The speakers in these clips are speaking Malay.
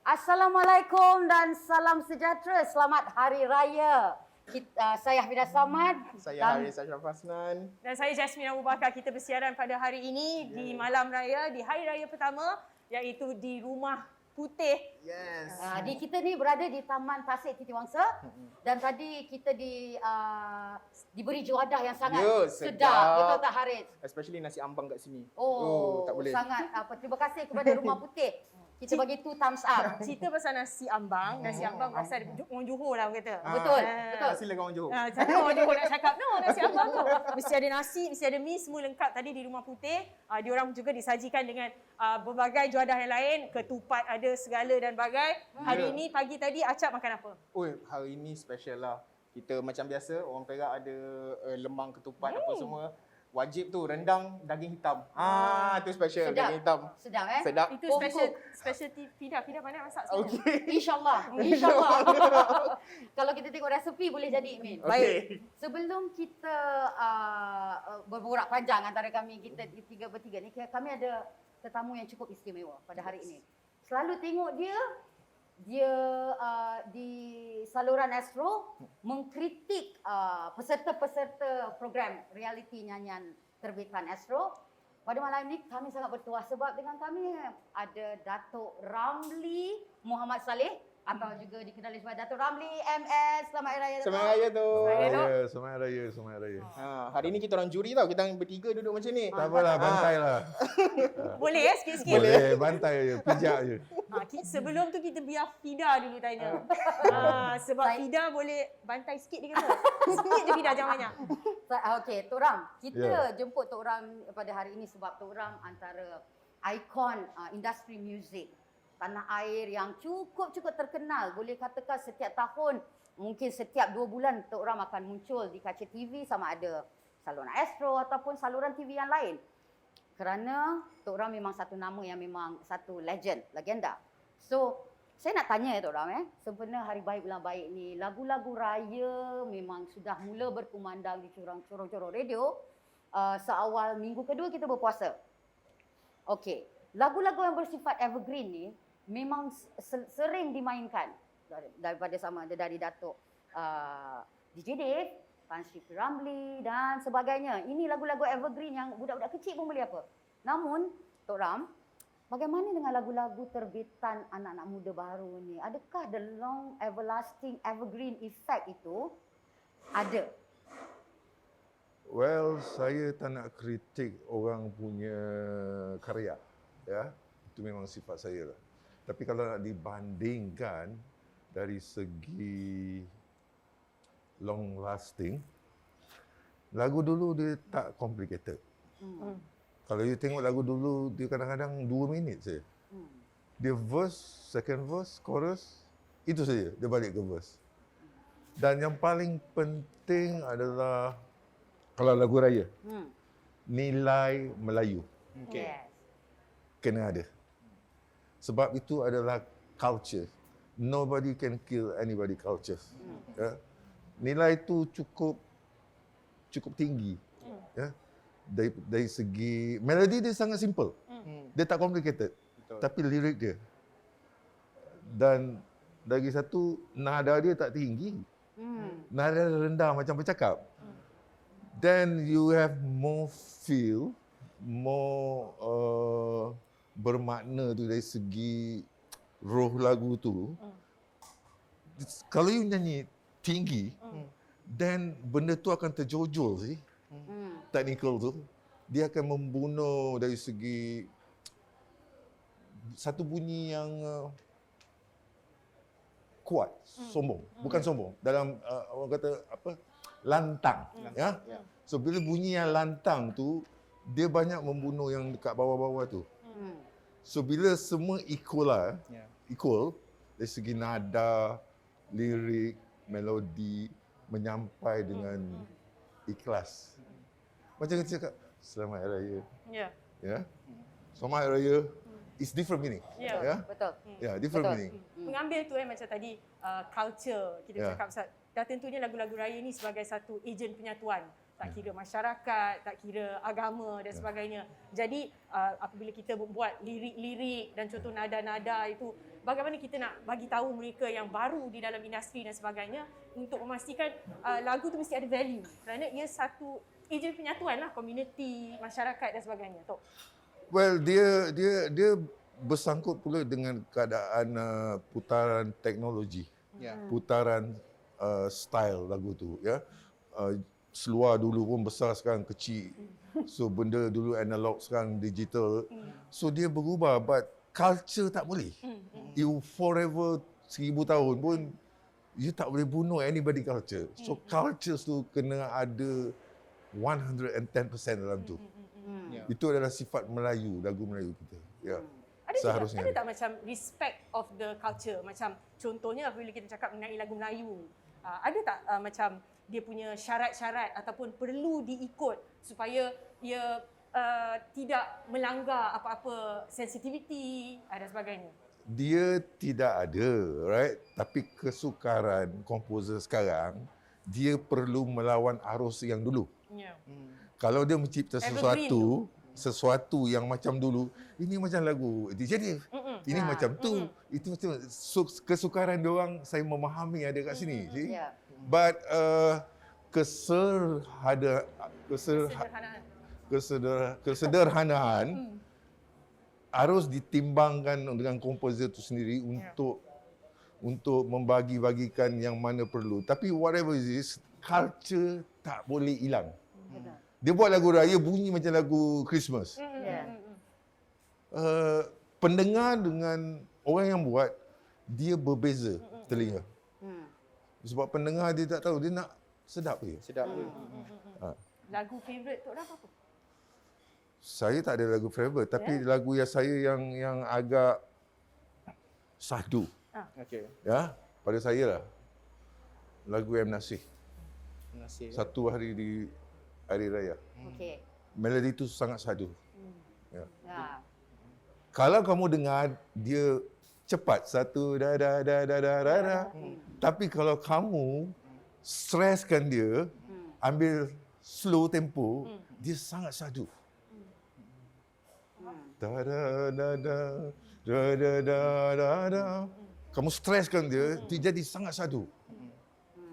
Assalamualaikum dan salam sejahtera. Selamat Hari Raya. Saya Hafidah Samad. Saya Haris Ashraf Hasnan. Dan saya Jasmine Abu Bakar. Kita bersiaran pada hari ini di Malam Raya, di Hari Raya pertama, iaitu di Rumah Putih. Yes. Kita ni berada di Taman Tasik Titiwangsa dan tadi kita diberi juadah yang sangat sedap. Betul tak Haris? Especially nasi ambang kat sini. Oh, tak boleh. sangat terima kasih kepada Rumah Putih. Kita bagi 2 thumbs up. Cerita pasal nasi ambang. Nasi ambang pasal orang Johor lah orang kata. Betul. Silakan orang Johor. Sana orang Johor nak cakap, nasi ambang tu. Mesti ada nasi, mesti ada mi, semua lengkap tadi di Rumah Putih. Diorang juga disajikan dengan berbagai juadah yang lain. Ketupat ada segala dan bagai. Hari ini, pagi tadi, Acap makan apa? Hari ini special lah. Kita macam biasa, orang Perak ada lemang ketupat apa semua. Wajib tu rendang daging hitam. Tu special. Sedap. Daging hitam. Sedap Sedap. Itu specialty Fida. Fida pandai masak sebenarnya. Okey. InsyaAllah. Kalau kita tengok resepi boleh jadi, Min. Baik. Sebelum kita berborak panjang antara kami, kita bertiga ni, kami ada tetamu yang cukup istimewa pada hari ini. Selalu tengok dia di saluran Astro mengkritik peserta-peserta program reality nyanyian terbitan Astro. Pada malam ini kami sangat bertuah sebab dengan kami ada Datuk Ramli Muhammad Saleh atau juga dikenali sebagai Datuk Ramli MS. Selamat Hari Raya, Datuk. Selamat Raya tu. Selamat Raya. Hari ni kita orang juri tau. Kita bertiga duduk macam ni. Tak apalah, bantai lah. Boleh ya sikit-sikit? Boleh, bantai je, pijak je. Sebelum tu kita biar Fida dulu tanya. Sebab Fida boleh bantai sikit dia kata. Sikit je Fida, jangan banyak. Okey, Tok Ram. Kita jemput Tok Ram pada hari ini sebab Tok Ram antara ikon industri muzik tanah air yang cukup terkenal. Boleh katakan setiap tahun, mungkin setiap 2 bulan Tok Ram akan muncul di kaca TV sama ada saluran Astro ataupun saluran TV yang lain. Kerana Tok Ram memang satu nama yang memang satu legenda. So, saya nak tanya Tok Ram, sempena Hari Baik Bulan Baik ni, lagu-lagu raya memang sudah mula berkumandang di corong-corong radio seawal minggu kedua kita berpuasa. Okey, lagu-lagu yang bersifat evergreen ni memang sering dimainkan daripada sama ada dari Datuk DJ Dave, Tan Sri Ramli dan sebagainya. Ini lagu-lagu evergreen yang budak-budak kecil pun boleh apa. Namun, Tok Ram, bagaimana dengan lagu-lagu terbitan anak-anak muda baru ni? Adakah the long everlasting evergreen effect itu ada? Well, saya tak nak kritik orang punya karya. Ya, itu memang sifat saya lah. Tapi kalau nak dibandingkan dari segi long lasting, lagu dulu dia tak complicated. Kalau you tengok lagu dulu, dia kadang-kadang 2 minit saja. Dia verse, second verse, chorus, itu saja. Dia balik ke verse. Dan yang paling penting adalah kalau lagu raya, nilai Melayu Yes. kena ada. Sebab itu adalah culture. Nobody can kill anybody culture. Ya. Nilai itu cukup tinggi. Ya. Dari segi melodi dia sangat simple. Dia tak complicated. Betul. Tapi lirik dia. Dan lagi satu, nada dia tak tinggi. Nada rendah macam bercakap. Then you have more feel, more bermakna tu dari segi roh lagu tu. Kalau you nyanyi tinggi, then benda tu akan terjojol sih. Technical tu. Dia akan membunuh dari segi satu bunyi yang kuat, sombong. Bukan sombong. Dalam orang kata apa? Lantang. Ya? So bila bunyi yang lantang tu, dia banyak membunuh yang dekat bawah-bawah tu. So bila semua equal lah, equal dari segi nada, lirik, melodi, menyampai dengan ikhlas. Macam kita cakap, Selamat Hari Raya. Ya. Selamat Hari Raya is different meaning. Ya. Betul. Ya, different Betul. meaning. Mengambil tu macam tadi culture kita cakap, dah tentunya lagu-lagu raya ni sebagai satu ejen penyatuan tak kira masyarakat, tak kira agama dan sebagainya. Jadi apabila kita buat lirik-lirik dan contoh nada-nada itu, bagaimana kita nak bagi tahu mereka yang baru di dalam industri dan sebagainya untuk memastikan lagu tu mesti ada value. Kerana ia satu ejen penyatuan lah komuniti, masyarakat dan sebagainya. Tok. Well, dia bersangkut pula dengan keadaan putaran teknologi, Ya. putaran style lagu tu, ya. Seluar dulu pun besar, sekarang kecil. So benda dulu analog, sekarang digital. So dia berubah, but culture tak boleh. You forever 1000 tahun pun you tak boleh bunuh anybody culture. So culture tu kena ada 110% dalam tu. Ya. Itu adalah sifat Melayu, lagu Melayu kita. Ya. Ada Seharusnya. ada tak macam respect of the culture? Macam contohnya apabila kita cakap mengenai lagu Melayu, ada tak macam dia punya syarat-syarat ataupun perlu diikut supaya ia tidak melanggar apa-apa sensitivity dan sebagainya? Dia tidak ada, right? Tapi kesukaran komposer sekarang, dia perlu melawan arus yang dulu. Ya. Kalau dia mencipta Evergreen sesuatu yang macam dulu, ini macam lagu Dijatif. Ini macam tu, itu macam kesukaran dia orang, saya memahami ada kat sini. See? Ya. But kesederhanaan harus ditimbangkan dengan komposer itu sendiri untuk membagi-bagikan yang mana perlu. Tapi whatever it is, culture tak boleh hilang. Dia buat lagu raya bunyi macam lagu Christmas. Ya. Pendengar dengan orang yang buat, dia berbeza telinga. Sebab pendengar dia tak tahu, dia nak sedap je. Sedap je. Lagu favourite Tok Ram apa? Saya tak ada lagu favourite, tapi lagu yang saya yang agak sahdu, Okey. ya, pada saya lah. Lagu M Nasih. Terima kasih. Satu hari di hari raya. Okey. Melodi itu sangat sahdu. Ya. Ya. Kalau kamu dengar dia cepat, satu da da da da da da, da. Tapi kalau kamu streskan dia, ambil slow tempo, dia sangat sahdu. Da da da da da da da da da. Kamu streskan dia, dia jadi sangat sahdu.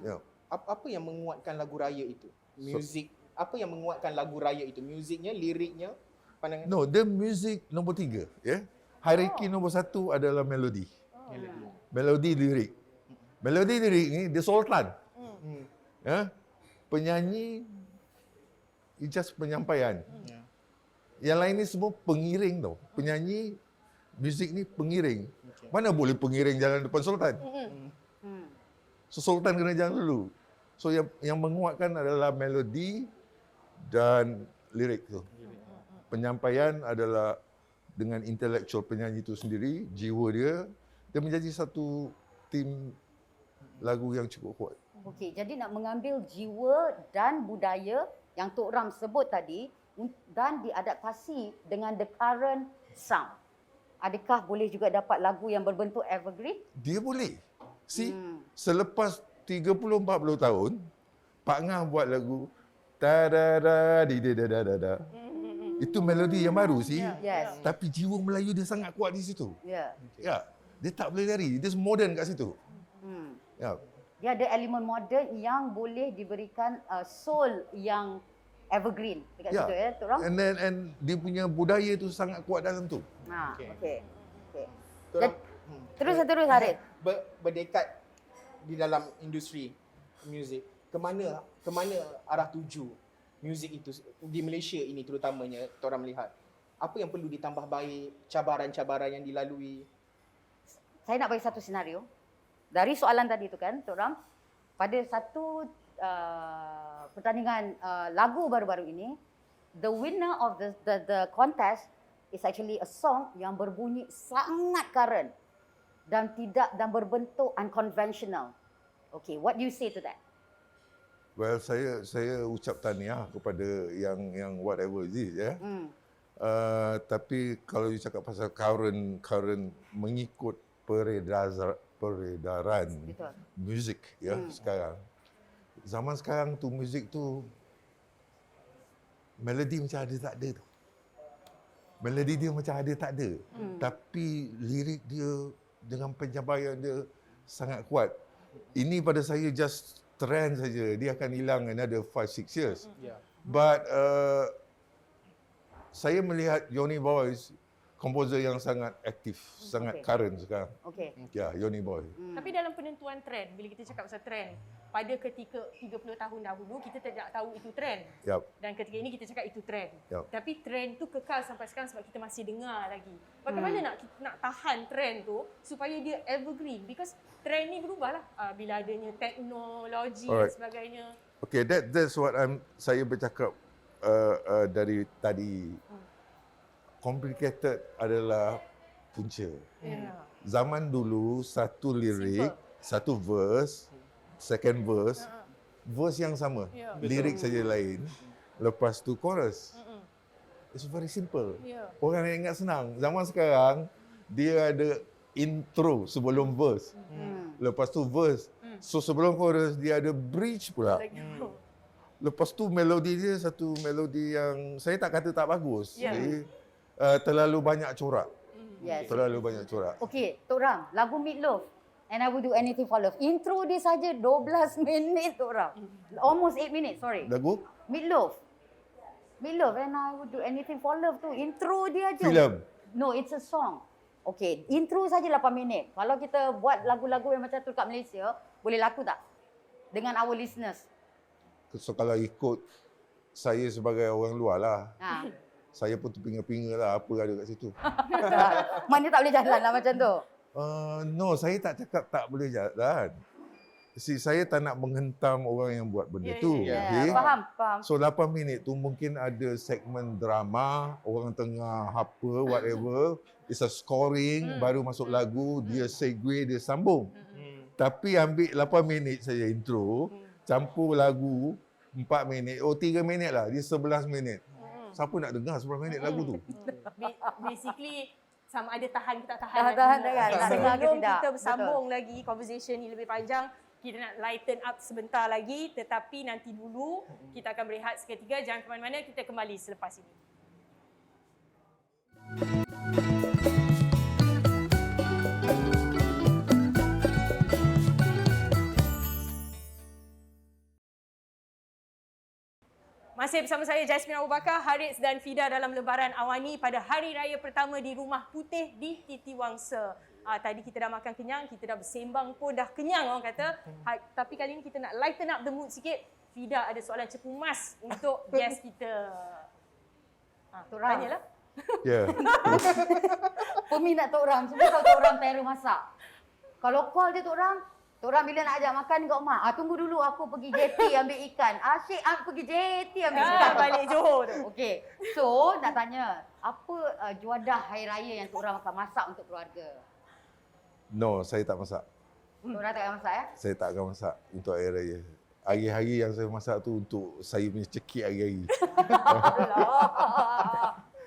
Ya. Apa yang menguatkan lagu raya itu? Muzik. Apa yang menguatkan lagu raya itu? Muziknya, liriknya, pandangan No, the music nombor 3, ya. Hierarki nombor 1 adalah melodi. melodi. Melodi lirik. Melodi lirik ni dia sultan. Hmm. Ya. Penyanyi just penyampaian. Ya. Yang lain ni semua pengiring tau. Penyanyi muzik ni pengiring. Okey. Mana boleh pengiring jalan depan sultan? So sultan kena jalan dulu. So yang menguatkan adalah melodi dan lirik tu. Penyampaian adalah dengan intelektual penyanyi itu sendiri, jiwa dia menjadi satu tim lagu yang cukup kuat. Okey, jadi nak mengambil jiwa dan budaya yang Tok Ram sebut tadi dan diadaptasi dengan the current sound. Adakah boleh juga dapat lagu yang berbentuk evergreen? Dia boleh. See, selepas 30-40 tahun, Pak Ngah buat lagu ta da da di da da da da. Itu melodi yang baru sih. Yes. Tapi jiwa Melayu dia sangat kuat di situ. Ya. Ya, dia tak boleh lari. Dia modern kat situ. Ya. Dia ada elemen moden yang boleh diberikan soul yang evergreen dekat situ ya, Tok Ram? And dia punya budaya tu sangat kuat dalam tu. Ha, Okey. okey. Okey. Orang- Terus Harid. Berdekat di dalam industri muzik, ke mana arah tuju muzik itu di Malaysia ini terutamanya orang melihat? Apa yang perlu ditambah baik, cabaran-cabaran yang dilalui? Saya nak bagi satu senario. Dari soalan tadi tu kan, Tok Ram, pada satu pertandingan lagu baru-baru ini, the winner of the contest is actually a song yang berbunyi sangat current dan berbentuk unconventional. Okay, what do you say to that? Well, saya ucap tahniah kepada yang whatever it is, ya. Tapi kalau you cakap pasal current mengikut peredaran Betul. muzik ya sekarang. Zaman sekarang tu muzik tu melodi macam ada tak ada tu. Melodi dia macam ada tak ada. Tapi lirik dia dengan pencapaian dia sangat kuat. Ini pada saya just trend saja. Dia akan hilang another 5-6 years. Yeah. But saya melihat Yoni Boys komposer yang sangat aktif, sangat current sekarang. Okey. Ya, Yoni Boy. Tapi dalam penentuan trend, bila kita cakap pasal trend, pada ketika 30 tahun dahulu kita tidak tahu itu trend. Yap. Dan ketika ini kita cakap itu trend. Yup. Tapi trend tu kekal sampai sekarang sebab kita masih dengar lagi. Bagaimana nak tahan trend tu supaya dia evergreen? Because trend ni berubah lah bila adanya teknologi dan Alright. sebagainya. Okay, that's what saya bercakap dari tadi. Complicated adalah punca. Yeah. Zaman dulu satu lirik, satu verse, second verse, verse yang sama, Ya. lirik saja lain. Lepas tu chorus. It's very simple. Ya. Orang yang ingat senang. Zaman sekarang dia ada intro sebelum verse. Lepas tu verse. So sebelum chorus dia ada bridge pula. Lepas tu melodi dia satu melodi yang saya tak kata tak bagus. Ya. Jadi, terlalu banyak corak. Yes. Terlalu banyak corak. Okey, Tok Ram, lagu Meatloaf. And I Would Do Anything for Love. Intro dia saja 12 minit, Tok Ram. Almost 8 minutes, sorry. Lagu? Meatloaf. Meatloaf and I Would Do Anything for Love tu. Intro dia je. Filem. No, it's a song. Okey, intro saja 8 minit. Kalau kita buat lagu-lagu yang macam tu kat Malaysia, boleh laku tak? Dengan our listeners. So kalau ikut saya sebagai orang luar lah, Ha. saya pun terpinga-pinga lah apa ada kat situ. Mana tak boleh jalan lah macam tu. No, saya tak cakap tak boleh jalan. Saya tak nak menghentam orang yang buat benda tu. ya. Okay? Faham, faham. So 8 minit tu mungkin ada segmen drama, orang tengah apa, whatever. It's a scoring, baru masuk lagu, dia segue, dia sambung. Tapi ambil 8 minit saja intro, campur lagu 4 minit, 3 minit lah, dia 11 minit. Siapa nak dengar 11 minit lagu tu? Basically sama ada tahan ke tak tahan. Tahan kan? Nak dengar ke Sebelum tidak? kita bersambung lagi, conversation ni lebih panjang, kita nak lighten up sebentar lagi, tetapi nanti dulu kita akan berehat seketika. Jangan ke mana-mana, kita kembali selepas ini. Masih bersama saya Jasmine Abu Bakar, Harith dan Fida dalam Lebaran Awani pada hari raya pertama di Rumah Putih di Titiwangsa. Tadi kita dah makan kenyang, kita dah bersembang pun dah kenyang orang kata. Tapi kali ini kita nak lighten up the mood sikit. Fida ada soalan cepu mas untuk guest kita. Tok Ram. Tanyalah. Ya. Peminat Tok Ram. Cuba kalau Tok Ram terror masak. Kalau call dia Tok Ram bila nak ajak makan kat rumah. Tunggu dulu aku pergi JT ambil ikan. Asyik pergi JT ambil ikan. Balik Johor tu. Okey. So, nak tanya, apa juadah hari raya yang Tok Ram akan masak untuk keluarga? No, saya tak masak. Tok Ram tak akan masak ya? Saya tak akan masak untuk hari raya. Hari-hari yang saya masak tu untuk saya punya cekik hari-hari.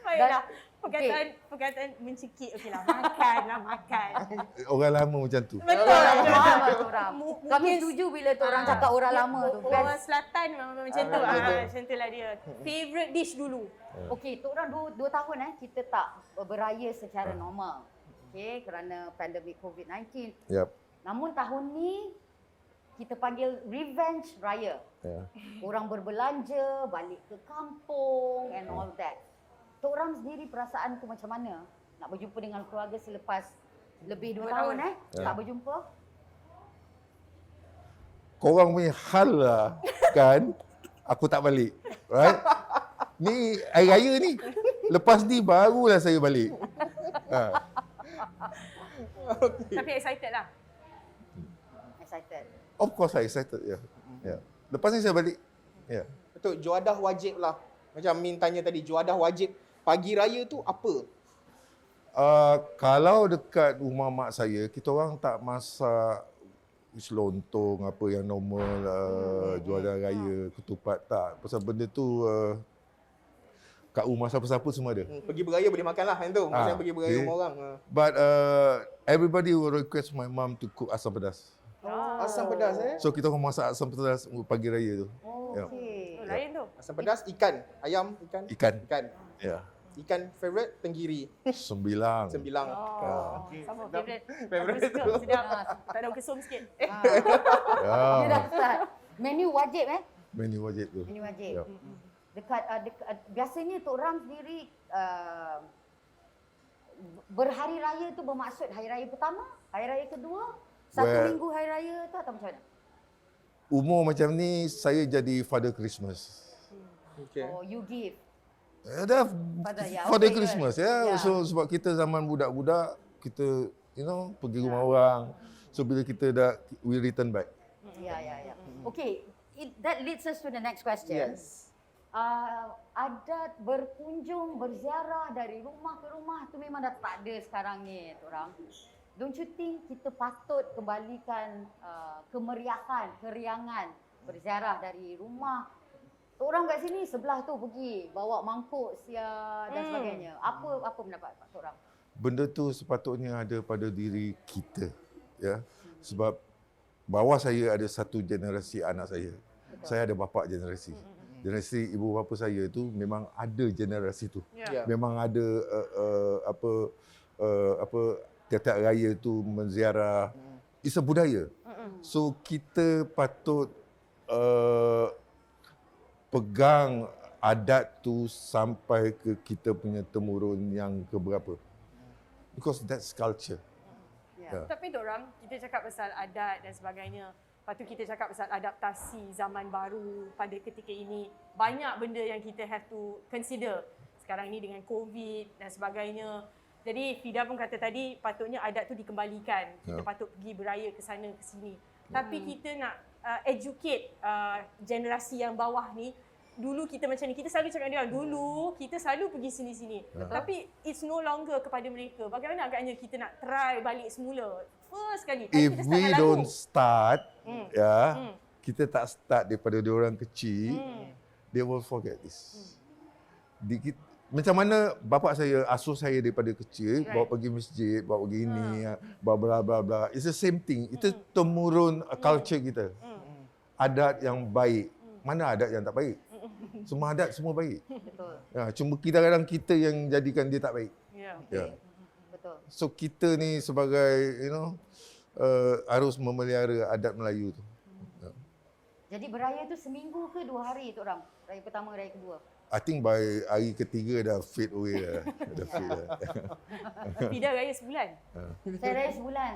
Baiklah. Perkataan mencekik. Okeylah, makan. Orang lama macam tu. Betul. Faham Tok Ram. Mungkin- Kami setuju bila Tok Ram cakap orang lama tu. Orang Selatan memang macam tu. Macam tu lah dia. Favorite dish dulu. Okey, Tok Ram 2 tahun kita tak beraya secara normal. Okey, kerana pandemik COVID-19. Yap. Namun tahun ni kita panggil revenge raya. Ya. Orang berbelanja, balik ke kampung and all that. Tok Ram sendiri perasaan tu macam mana? Nak berjumpa dengan keluarga selepas lebih 2 tahun tak berjumpa? Korang punya hal lah kan, aku tak balik. Right? Ni hari raya ni. Lepas ni barulah saya balik. Tapi excited lah. Excited. Of course I excited. Ya. Yeah. Lepas ni saya balik. Ya. Yeah. Betul, juadah wajib lah. Macam Min tanya tadi, juadah wajib pagi raya tu apa? Kalau dekat rumah mak saya, kita orang tak masak lontong apa yang normal, juadah raya, ketupat, tak. Pasal benda tu kat rumah siapa-siapa semua ada. Pergi beraya boleh makan lah kan tu. Macam pergi beraya okay. rumah orang. But everybody will request my mom to cook asam pedas. Asam pedas So kita orang masak asam pedas pagi raya tu. Okey. lain tu. Asam pedas, ikan, ayam, ikan. Ikan. Ya. Ikan favorite tenggiri, Sembilang. sembilang. Oh, Okey, sama sedap. favourite. Favorite Aku suka, tu. sedap. Tak daun kesum sikit. Ah, Ya. dia dah start. Menu wajib Menu wajib tu. Menu wajib. Ya. Dekat biasanya Tok Ram sendiri berhari raya tu bermaksud hari raya pertama, hari raya kedua, satu Well- minggu hari raya tu atau macam mana? Umur macam ni, saya jadi Father Christmas. Okey. Oh, you give. Dah Ya, Father okay, Christmas good. ya. Ya. So sebab kita zaman budak-budak, kita pergi rumah orang. So bila kita dah, we return back. Ya. Okay, that leads us to the next question. Yes. Adat berkunjung, berziarah dari rumah ke rumah tu memang dah tak ada sekarang ni, Tok Ram. Don't you think kita patut kembalikan kemeriahan, keriangan berziarah dari rumah? Tok Ram kat sini sebelah tu pergi bawa mangkuk sia dan sebagainya. Apa pendapat Pak Tok Ram? Benda tu sepatutnya ada pada diri kita, ya. Sebab bawah saya ada satu generasi anak saya. Saya ada bapa generasi. Generasi ibu bapa saya tu memang ada generasi tu. Ya. Ya. Memang ada tiap-tiap raya tu menziarah. It's a budaya. So kita patut pegang adat tu sampai ke kita punya temurun yang keberapa. Because that's culture. Ya. Tapi Tok Ram, kita cakap pasal adat dan sebagainya. Lepas tu kita cakap pasal adaptasi zaman baru pada ketika ini. Banyak benda yang kita have to consider. Sekarang ni dengan COVID dan sebagainya. Jadi Fida pun kata tadi, patutnya adat tu dikembalikan. Kita patut pergi beraya ke sana ke sini. Tapi kita nak educate generasi yang bawah ni. Dulu kita macam ni, kita selalu cakap dia, dulu kita selalu pergi sini-sini. Tapi it's no longer kepada mereka. Bagaimana agaknya kita nak try balik semula? First kali. Tadi If kita we start dengan don't lagu. start, kita tak start daripada diorang kecil, they will forget this. Macam mana bapak saya asuh saya daripada kecil, bawa pergi masjid, bawa pergi ini, bawa bla bla bla. It's the same thing. Itu temurun culture kita. Adat yang baik. Mana adat yang tak baik? Semua adat semua baik. Betul. Ya, cuma kadang-kadang kita yang jadikan dia tak baik. Ya. Ya. Betul. So kita ni sebagai harus memelihara adat Melayu tu. Ya. Jadi beraya tu seminggu ke 2 hari Tok Ram? Raya pertama, raya kedua. I think by hari ketiga dah fade away dah. Dah fade dah. Fida raya sebulan. Saya raya sebulan.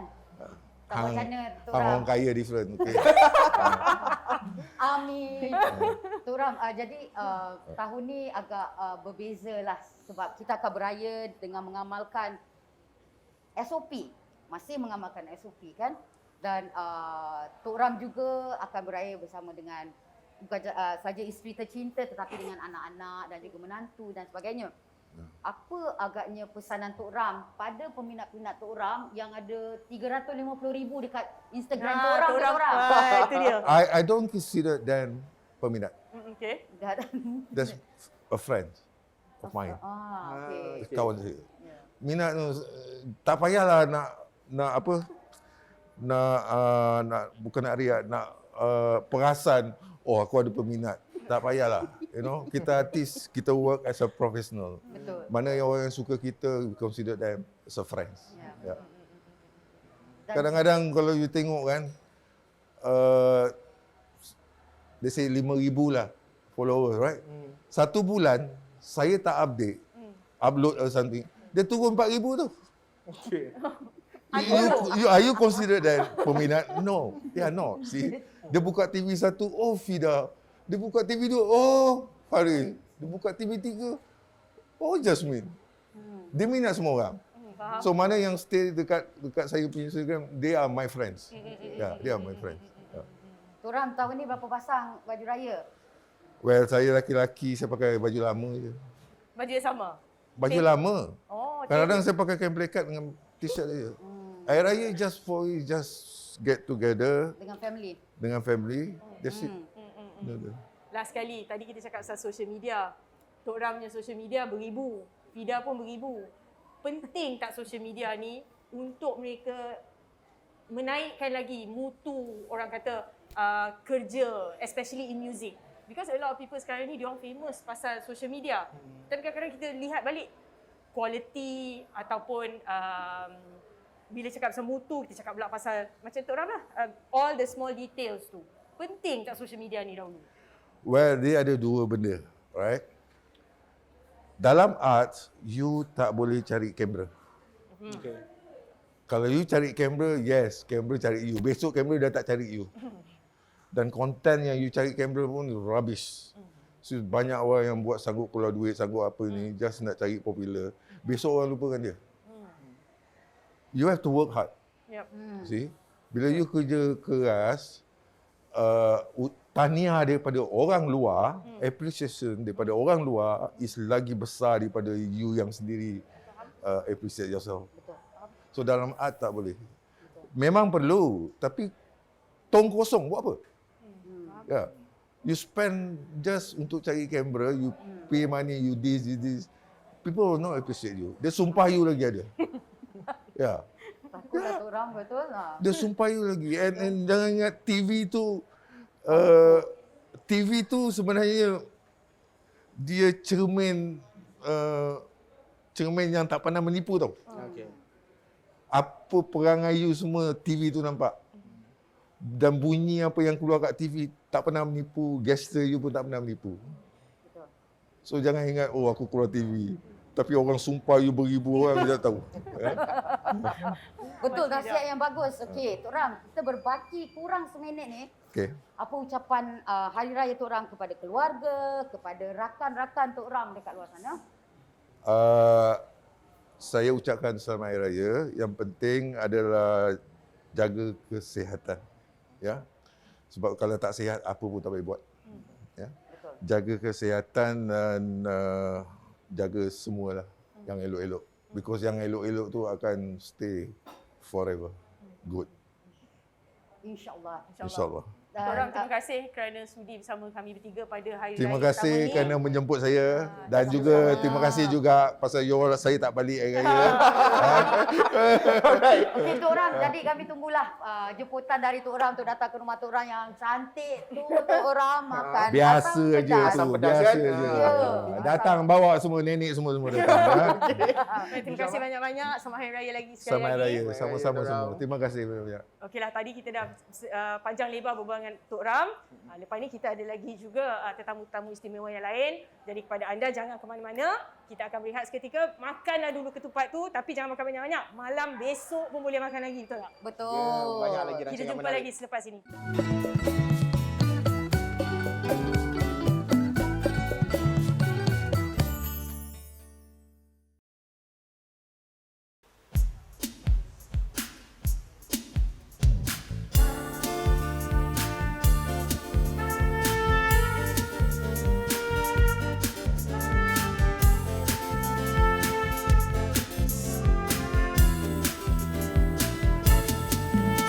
Tak macam mana Tok Hang Ram? orang kaya different. Okay. Amin. Tok Ram, jadi tahun ni agak berbeza lah sebab kita akan beraya dengan mengamalkan SOP. Masih mengamalkan SOP kan? Dan Tok Ram juga akan beraya bersama dengan bukan saja isteri tercinta tetapi dengan anak-anak dan juga menantu dan sebagainya. Apa agaknya pesanan Tok Ram pada peminat-peminat Tok Ram yang ada 350,000 dekat Instagram Tok Ram? Tok Ram. Itu dia. I don't consider them peminat. Okay. That's a friend of mine. Okey. Kawan saya. Ya. Minat tu tak payahlah nak apa? Nak bukan nak riak, nak perasan aku ada peminat. Tak payahlah. Kita artis, kita work as a professional. Betul. Mana yang orang yang suka kita, we consider them as a friends. Ya. Ya. Dan Kadang-kadang kalau you tengok kan, they say 5,000 lah followers, right? Satu bulan, saya tak update, upload or something, dia turun 4,000 tu. Okey. Are you consider that peminat? No, they are not. See, dia buka TV 1, oh Fida. Dia buka TV 2, oh Farid. Dia buka TV 3, oh Jasmine. Dia minat semua orang. Faham. So mana yang stay dekat saya punya Instagram, they are my friends. Ya, they are my friends. Ya. Tok Ram tahun ni berapa pasang baju raya? Well, saya laki-laki, saya pakai baju lama je. Baju yang sama. Baju Tape. lama. Oh, Kadang-kadang saya pakai kain plekat dengan t-shirt je. Hari raya just get together Dengan family. dengan family. That's it. Last kali, tadi kita cakap pasal social media. Tok Ram punya social media beribu. Fida pun beribu. Penting tak social media ni untuk mereka menaikkan lagi mutu orang kata kerja, especially in music. because a lot of people sekarang ni diorang famous pasal social media. Tapi kadang-kadang kita lihat balik quality ataupun bila cakap pasal mutu, kita cakap pula pasal macam Tok Ram lah, all the small details tu. Penting tak social media ni dahulu? Well, dia ada dua benda, right? Dalam art, you tak boleh cari kamera. Okay. Kalau you cari kamera, yes, kamera cari you. Besok kamera dah tak cari you. Dan konten yang you cari kamera pun rubbish. So, banyak orang yang buat sanggup keluar duit, sanggup apa ni, just nak cari popular. Besok orang lupakan dia. You have to work hard. Yep. See? Bila you kerja keras, tahniah daripada orang luar, appreciation daripada orang luar is lagi besar daripada you yang sendiri appreciate yourself. Betul. So dalam art tak boleh. Memang perlu, tapi tong kosong buat apa? Ya. You spend just untuk cari kamera, you pay money, you this. People will not appreciate you. Dia sumpah you lagi ada. Ya. Takutlah Tok Ram, betul lah. Dia sumpah you lagi. And jangan ingat TV tu sebenarnya dia cermin yang tak pernah menipu tau. Okay. Apa perangai you semua TV tu nampak. Dan bunyi apa yang keluar kat TV tak pernah menipu, gesture you pun tak pernah menipu. Betul. So jangan ingat aku keluar TV. Tapi orang sumpah you beribu orang dia tak tahu. Betul, nasihat yang bagus. Okey, Tok Ram, kita berbaki kurang seminit ni. Okay. Apa ucapan Hari Raya Tok Ram kepada keluarga, kepada rakan-rakan Tok Ram dekat luar sana? Saya ucapkan selamat Hari Raya. Yang penting adalah jaga kesihatan. Ya. Sebab kalau tak sihat, apa pun tak boleh buat. Ya. Betul. Jaga kesihatan dan jaga semualah yang elok-elok. Because yang elok-elok tu akan stay forever. Good. InsyaAllah. InsyaAllah. Tok Ram, terima kasih kerana sudi bersama kami bertiga pada hari Terima raya kasih pertama kerana ni. menjemput saya dan sama-sama. juga terima kasih juga pasal saya tak balik hari raya. Okey Tok Ram, jadi kami tunggulah jemputan dari Tok Ram tu datang ke rumah Tok Ram yang cantik tu. Tok Ram makan Biasa asam aja pedas. tu, pedas biasa kan? aja. Ya. Datang bawa semua nenek semua datang. Terima kasih banyak-banyak. Selamat Hari Raya lagi sekali Selamat lagi. Hari Raya sama-sama Tok Ram. semua. Terima kasih banyak. Okeylah, tadi kita dah panjang lebar berbual dengan Tok Ram. Lepas ni kita ada lagi juga tetamu-tetamu istimewa yang lain. Jadi kepada anda jangan ke mana-mana. Kita akan berehat seketika. Makanlah dulu ketupat tu tapi jangan makan banyak-banyak. Malam besok pun boleh makan lagi, betul tak? Betul. Ya, banyak lagi Kita rancangan jumpa menarik. lagi selepas ini.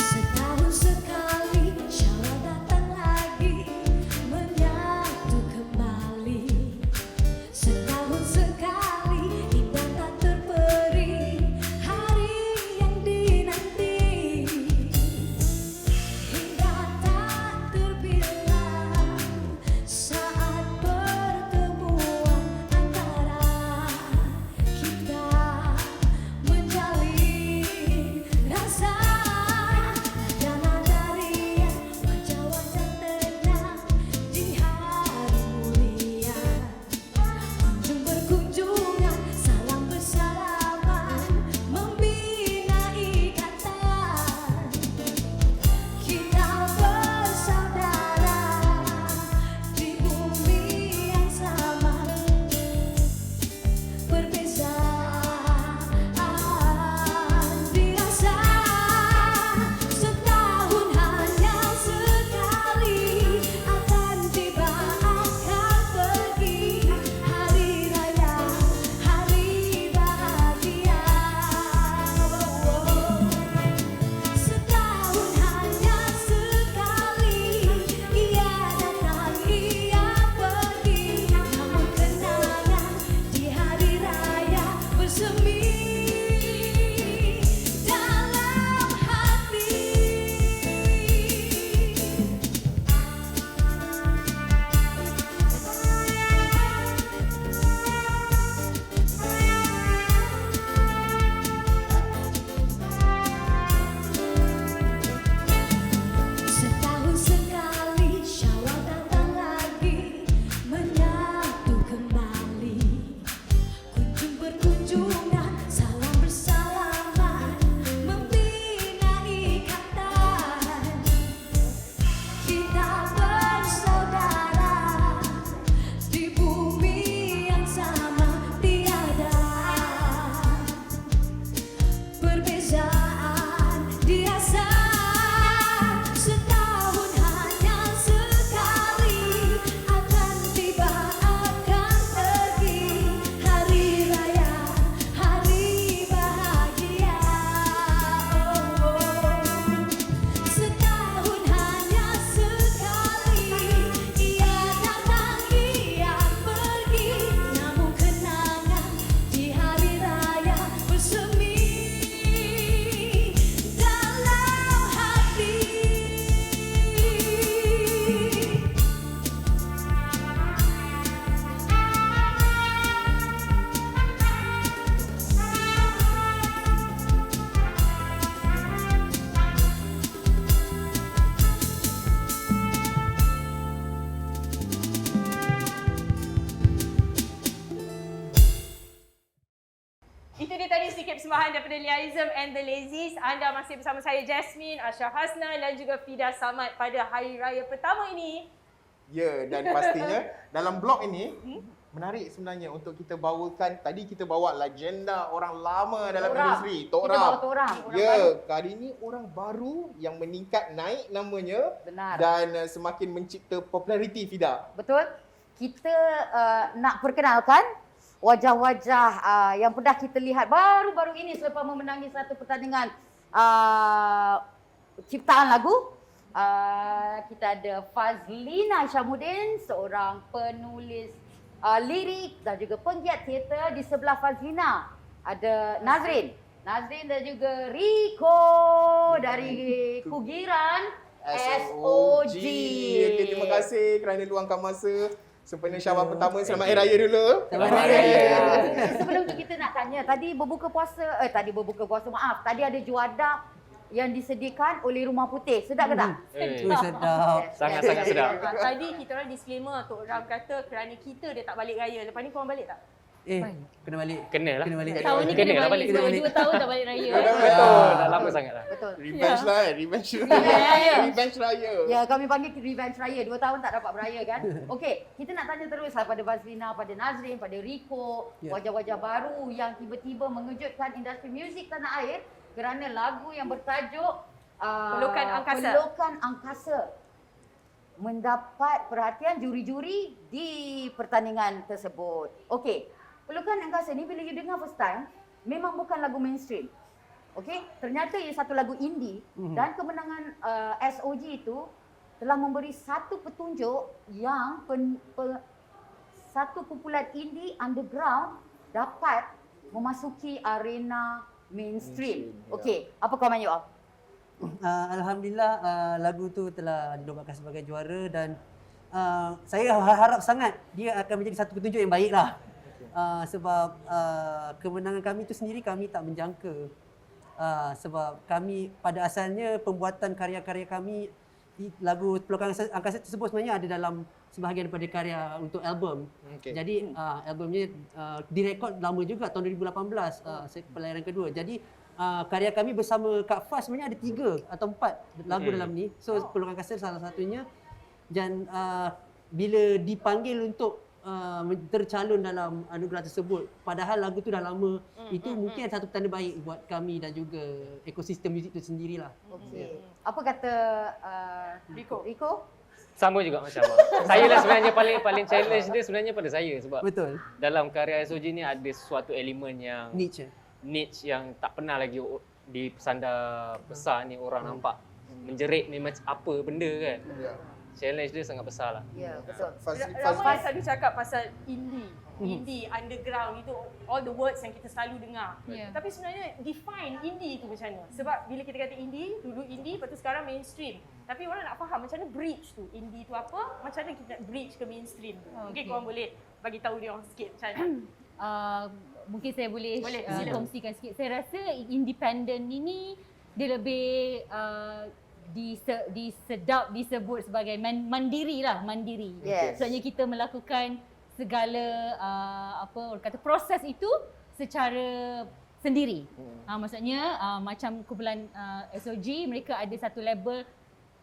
Setahun sekali persembahan daripada Liaism and the Lazies. Anda masih bersama saya Jasmine, Ashraf Hasna dan juga Fida Samad pada hari raya pertama ini. Ya, dan pastinya dalam blog ini menarik sebenarnya untuk kita bawakan. Tadi kita bawa legenda orang lama dalam Tok Ram. industri, Tok Kita Ram. bawa Tok Ram, orang Ya, baru. kali ini orang baru yang meningkat naik namanya Benar. dan semakin mencipta populariti Fida. Betul. Kita nak perkenalkan wajah-wajah yang pernah kita lihat baru-baru ini selepas memenangi satu pertandingan ciptaan lagu. Kita ada Fazlina Syamuddin, seorang penulis lirik dan juga penggiat teater. Di sebelah Fazlina ada Nazrin dan juga Rico dari Kugiran SOG. Okay, terima kasih kerana luangkan masa sempena Syawal pertama. Selamat Hari Raya dulu. Selamat Hari Raya. Sebelum tu kita nak tanya, tadi berbuka puasa, maaf, tadi ada juadah yang disediakan oleh Rumah Putih. Sedap ke tak? Sedap. Sangat-sangat sedap. Tadi kita orang disclaimer, Tok Ram kata kerana kita dia tak balik raya. Lepas ni korang balik tak? Kena balik. Kena lah. Kena balik. Tahun ni kena lah balik. Kena balik. 2 tahun tak balik raya. Betul, dah lama sangat lah. Betul. Revenge lah, revenge Ya. raya. Revenge raya. Ya, kami panggil revenge raya. 2 tahun tak dapat beraya kan? Okey, kita nak tanya terus lah pada Fazlina, pada Nazrin, pada Rico, Ya. wajah-wajah baru yang tiba-tiba mengejutkan industri muzik tanah air kerana lagu yang bertajuk Pelukan Angkasa. Pelukan Angkasa mendapat perhatian juri-juri di pertandingan tersebut. Okey, Pelukan Angkasa ni bila you dengar first time, memang bukan lagu mainstream. Okey, ternyata ia satu lagu indie dan kemenangan SOG itu telah memberi satu petunjuk yang satu kumpulan indie underground dapat memasuki arena mainstream. Okey, apa komen you all? Alhamdulillah lagu tu telah dinobatkan sebagai juara dan saya harap sangat dia akan menjadi satu petunjuk yang baik lah. Sebab kemenangan kami tu sendiri kami tak menjangka. Sebab kami pada asalnya pembuatan karya-karya kami lagu Pelukan Angkasa tersebut sebenarnya ada dalam sebahagian daripada karya untuk album. Okey. Jadi albumnya direkod lama juga tahun 2018 pelayaran kedua. Jadi karya kami bersama Kak Faz sebenarnya ada 3 atau 4 lagu dalam ni. So Pelukan Angkasa salah satunya. Dan bila dipanggil untuk tercalon dalam anugerah tersebut, padahal lagu tu dah lama, itu mungkin satu tanda baik buat kami dan juga ekosistem muzik tu sendirilah. Okey. Apa kata Rico? Sama juga macam abang. Saya lah sebenarnya paling challenge dia sebenarnya pada saya sebab Betul. dalam karya SOG ni ada sesuatu elemen yang Niche. yang tak pernah lagi di pesanda besar ni orang nampak. Menjerit ni macam apa benda kan. Ya. Challenge dia sangat besar lah. Ya, betul. Ramai selalu cakap pasal indie, underground itu all the words yang kita selalu dengar. Ya. Tapi sebenarnya define indie itu macam mana? Sebab bila kita kata indie, dulu indie, lepas tu sekarang mainstream. Tapi orang nak faham macam mana bridge tu. Indie tu apa? Macam mana kita nak bridge ke mainstream tu? Mungkin Okey. korang boleh bagi tahu dia orang sikit macam mana. Mungkin saya boleh Sila. kongsikan sikit. Saya rasa independent ini dia lebih disebut sebagai mandiri lah, mandiri. Yes. Sebabnya kita melakukan segala orang kata proses itu secara sendiri. Maksudnya macam kumpulan SOG, mereka ada satu label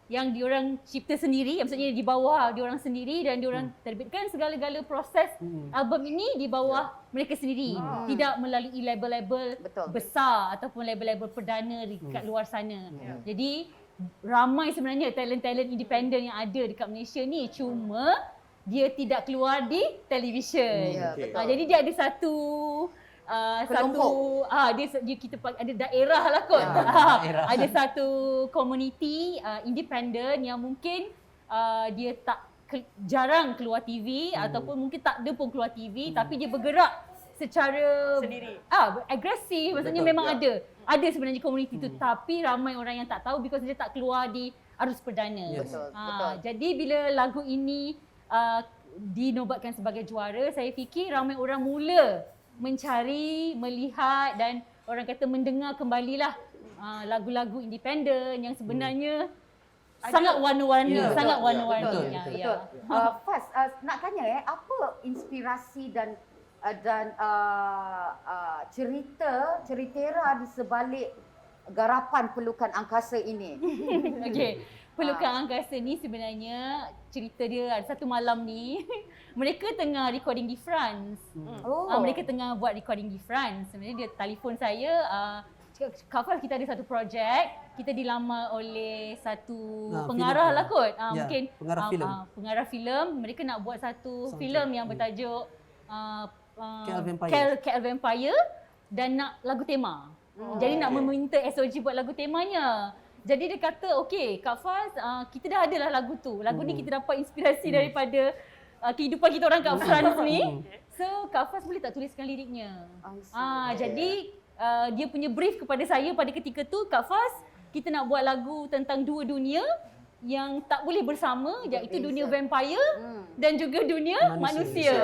yang diorang cipta sendiri, maksudnya di bawah diorang sendiri dan diorang terbitkan segala-gala proses album ini di bawah mereka sendiri. Tidak melalui label-label Betul. besar ataupun label-label perdana dekat luar sana. Jadi ramai sebenarnya talent-talent independent yang ada dekat Malaysia ni, cuma dia tidak keluar di televisyen. Ya, Okey. betul. Jadi dia ada satu dia kita ada daerah lah kot. Ya, daerah. Ada satu community independent yang mungkin dia tak jarang keluar TV ataupun mungkin tak ada pun keluar TV tapi dia bergerak secara Sendiri. agresif, maksudnya Betul, memang ya. ada sebenarnya komuniti tu tapi ramai orang yang tak tahu because dia tak keluar di arus perdana. Yes. Betul. Jadi bila lagu ini dinobatkan sebagai juara, saya fikir ramai orang mula mencari, melihat dan orang kata mendengar kembalilah lagu-lagu independen yang sebenarnya sangat warna-warni, Ya, sangat betul, warna-warni. betul, Ya, betul. ya. Faz, nak tanya apa inspirasi dan dan cerita di sebalik garapan pelukan angkasa ini. Okey. Pelukan angkasa ni sebenarnya cerita dia ada satu malam ni mereka tengah recording di France. Mereka tengah buat recording di France. Sebenarnya dia telefon saya, Kak Faz, kita ada satu projek, kita dilamar oleh satu pengarah filem. lah kot. Ya, Mungkin pengarah filem. pengarah filem, mereka nak buat satu Soundtrack. filem yang bertajuk KL Vampire. KL Vampire dan nak lagu tema. Jadi nak meminta SOG buat lagu temanya. Jadi dia kata, okey Kak Faz, kita dah ada lah lagu tu. Lagu ni kita dapat inspirasi daripada kehidupan kita orang kat France ni. So Kak Faz boleh tak tuliskan liriknya? Jadi dia punya brief kepada saya pada ketika tu, Kak Faz, kita nak buat lagu tentang dua dunia yang tak boleh bersama, iaitu dunia vampire dan juga dunia manusia.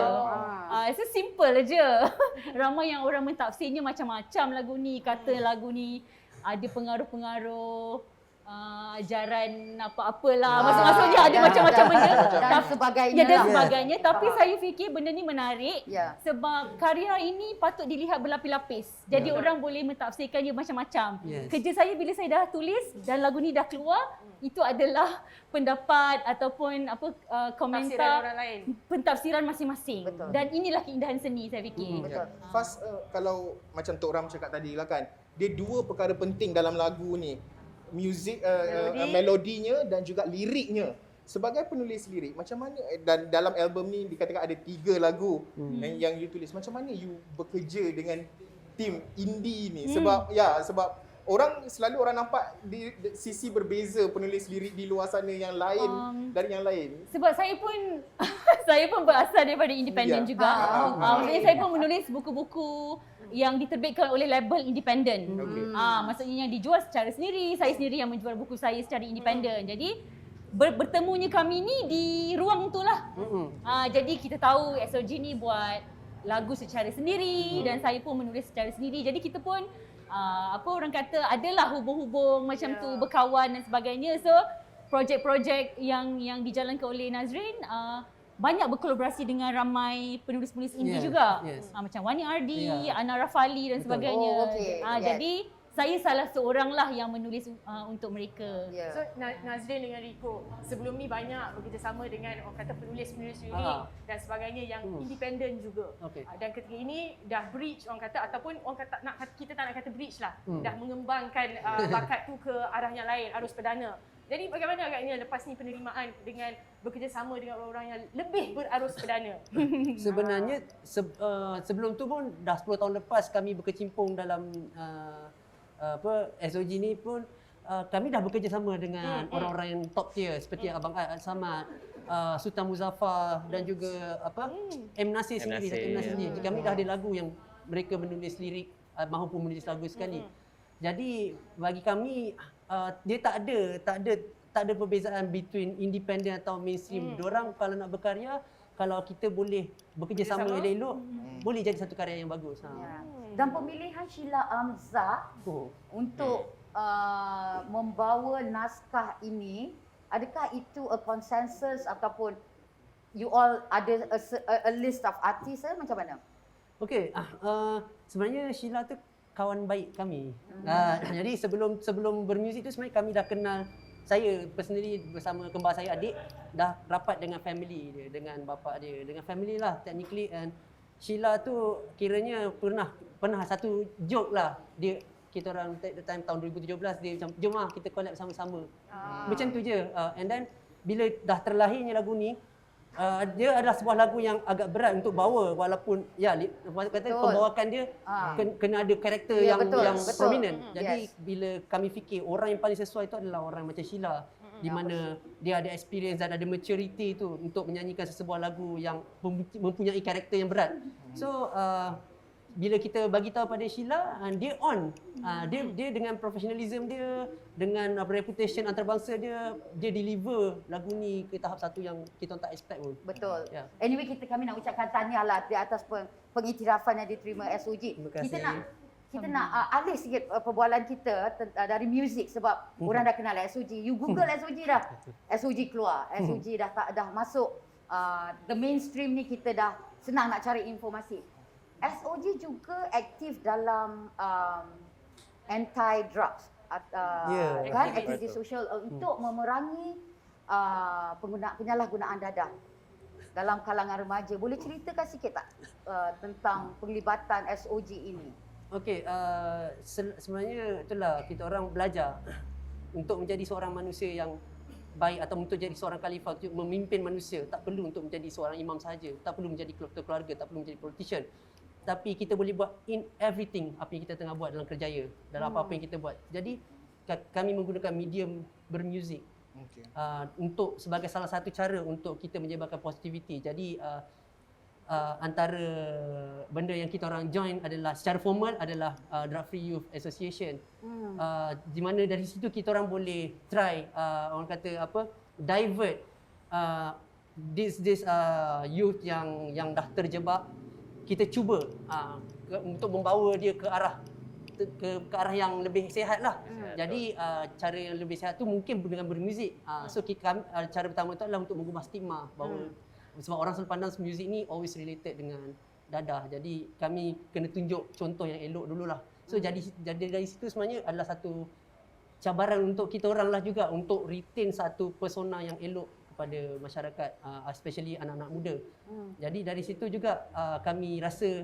So simple aja. Ramai yang orang mentafsirnya macam-macam lagu ni, kata lagu ni ada pengaruh-pengaruh ajaran apa-apalah. Maksudnya ada macam-macam benda Dan sebagainya. dan lah. sebagainya. Tapi saya fikir benda ni menarik Ya. sebab karya ini patut dilihat berlapis-lapis. Jadi orang boleh mentafsirkan dia macam-macam. Yes. Kerja saya bila saya dah tulis dan lagu ni dah keluar, itu adalah pendapat ataupun Tafsiran komentar orang lain. pentafsiran masing-masing. Betul. Dan inilah keindahan seni saya fikir. Betul. Faz, kalau macam Tok Ram cakap tadi lah kan, dia dua perkara penting dalam lagu ni. Muzik, melodinya dan juga liriknya. Sebagai penulis lirik, macam mana, dan dalam album ni dikatakan ada 3 lagu yang you tulis. Macam mana you bekerja dengan tim indie ni? Sebab selalu orang nampak di sisi berbeza penulis lirik di luar sana yang lain dari yang lain. Sebab saya pun saya pun berasal daripada independen juga. Maksudnya saya pun menulis buku-buku yang diterbitkan oleh label independen. Maksudnya yang dijual secara sendiri, saya sendiri yang menjual buku saya secara independen. Jadi bertemunya kami ni di ruang tu lah. Jadi kita tahu SOG ni buat lagu secara sendiri dan saya pun menulis secara sendiri. Jadi kita pun orang kata adalah hubung-hubung macam tu, berkawan dan sebagainya. So projek-projek yang dijalankan oleh Nazrin banyak berkolaborasi dengan ramai penulis-penulis indie juga. Macam Wani Ardi, Ana Rafali dan sebagainya. Jadi saya salah seorang lah yang menulis untuk mereka. So Nazrin dengan Rico sebelum ni banyak bekerjasama dengan orang kata penulis-penulis lirik dan sebagainya yang independen juga. Dan ketika ini dah bridge orang kata, ataupun orang kata kita tak nak kata bridge lah, dah mengembangkan bakat tu ke arah yang lain, arus perdana. Jadi bagaimana agaknya lepas ni penerimaan dengan bekerjasama dengan orang-orang yang lebih berarus perdana? Sebenarnya sebelum tu pun dah 10 tahun lepas kami berkecimpung dalam SOG ni pun kami dah bekerja sama dengan orang-orang yang top tier seperti Abang Samad, Sultan Muzaffar dan juga M Nasir sendiri. M Nasir sendiri. Kami dah ada lagu yang mereka menulis lirik, maupun menulis lagu sekali. Jadi bagi kami dia tak ada perbezaan between independent atau mainstream. Diorang kalau nak berkarya, kalau kita boleh bekerjasama elok-elok, boleh jadi satu karya yang bagus. Dan pemilihan Sheila Amzah untuk membawa naskah ini, adakah itu a consensus ataupun you all ada a list of artists macam mana? Okey, sebenarnya Sheila tu kawan baik kami. Jadi sebelum bermuzik tu sebenarnya kami dah kenal. Saya personally bersama kembar saya, adik, dah rapat dengan family dia, dengan bapa dia, dengan family lah technically. And Sheila tu kiranya pernah satu joke lah. Kita orang take the time tahun 2017, dia macam jom lah kita collab sama-sama. Macam tu je. And then bila dah terlahirnya lagu ni, dia adalah sebuah lagu yang agak berat untuk bawa, walaupun kata pembawakan dia kena ada karakter yang prominent. Jadi bila kami fikir orang yang paling sesuai itu adalah orang macam Sheila, di mana dia ada experience dan ada maturity tu untuk menyanyikan sebuah lagu yang mempunyai karakter yang berat. So bila kita bagi tahu pada Sheila, dia on. Dia dengan professionalism dia, dengan reputation antarabangsa dia deliver lagu ni ke tahap satu yang kita tak expect pun. Betul. Anyway, kami nak ucapkan tahniah lah di atas pengiktirafan yang diterima SOG. Terima kasih. Kita nak alih sikit perbualan kita dari muzik sebab orang dah kenal SOG. You Google SOG dah. SOG keluar. SOG dah masuk the mainstream ni, kita dah senang nak cari informasi. SOG juga aktif dalam anti-drugs kan, aktiviti sosial untuk memerangi penyalahgunaan dadah dalam kalangan remaja. Boleh ceritakan sikit tak tentang penglibatan SOG ini? Okey, sebenarnya itulah kita orang belajar untuk menjadi seorang manusia yang baik atau untuk jadi seorang khalifah, untuk memimpin manusia. Tak perlu untuk menjadi seorang imam saja, tak perlu menjadi ketua keluarga, tak perlu menjadi politician. Tapi kita boleh buat in everything apa yang kita tengah buat dalam kerjaya, dalam apa-apa yang kita buat. Jadi kami menggunakan medium bermuzik untuk sebagai salah satu cara untuk kita menyebarkan positivity. Jadi antara benda yang kita orang join adalah secara formal adalah Drug Free Youth Association. Di mana dari situ kita orang boleh try orang kata apa, divert this youth yang dah terjebak. Kita cuba untuk membawa dia ke arah yang lebih sihat lah. Jadi cara yang lebih sihat tu mungkin dengan bermuzik. So cara pertama tu adalah untuk mengubah stigma bahawa sebab orang selalu pandang muzik ni always related dengan dadah. Jadi kami kena tunjuk contoh yang elok dululah. So jadi dari situ sebenarnya adalah satu cabaran untuk kita orang lah juga untuk retain satu persona yang elok kepada masyarakat, especially anak-anak muda. Jadi dari situ juga kami rasa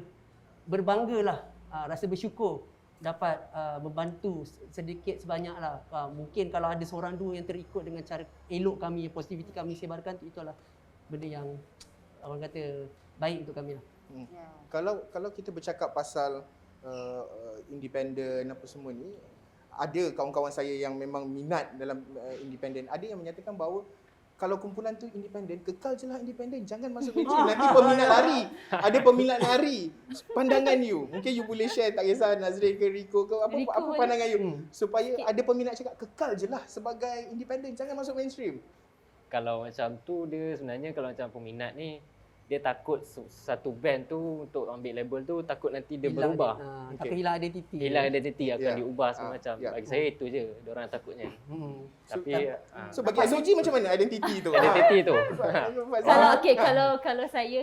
berbanggalah, rasa bersyukur dapat membantu sedikit sebanyaklah. Mungkin kalau ada seorang dua yang terikut dengan cara elok kami, positivity kami sebarkan, itu adalah benda yang orang kata baik untuk kami lah. Kalau kita bercakap pasal independen apa semua ni, ada kawan-kawan saya yang memang minat dalam independen. Ada yang menyatakan bahawa kalau kumpulan tu independen, kekal je lah independen. Jangan masuk mainstream. Nanti peminat lari. Ada peminat lari. Pandangan you. Mungkin you boleh share, tak kisah Nazrin ke Rico ke. Apa pandangan you? Supaya ada peminat cakap, kekal je lah sebagai independen. Jangan masuk mainstream. Kalau macam tu dia sebenarnya kalau macam peminat ni, dia takut satu band tu untuk ambil label tu takut nanti dia berubah. Takut hilang identiti. Hilang identiti akan diubah semua macam. Bagi saya itu je diorang takutnya. Tapi So bagi SOG macam mana identiti tu? identiti tu. Kalau saya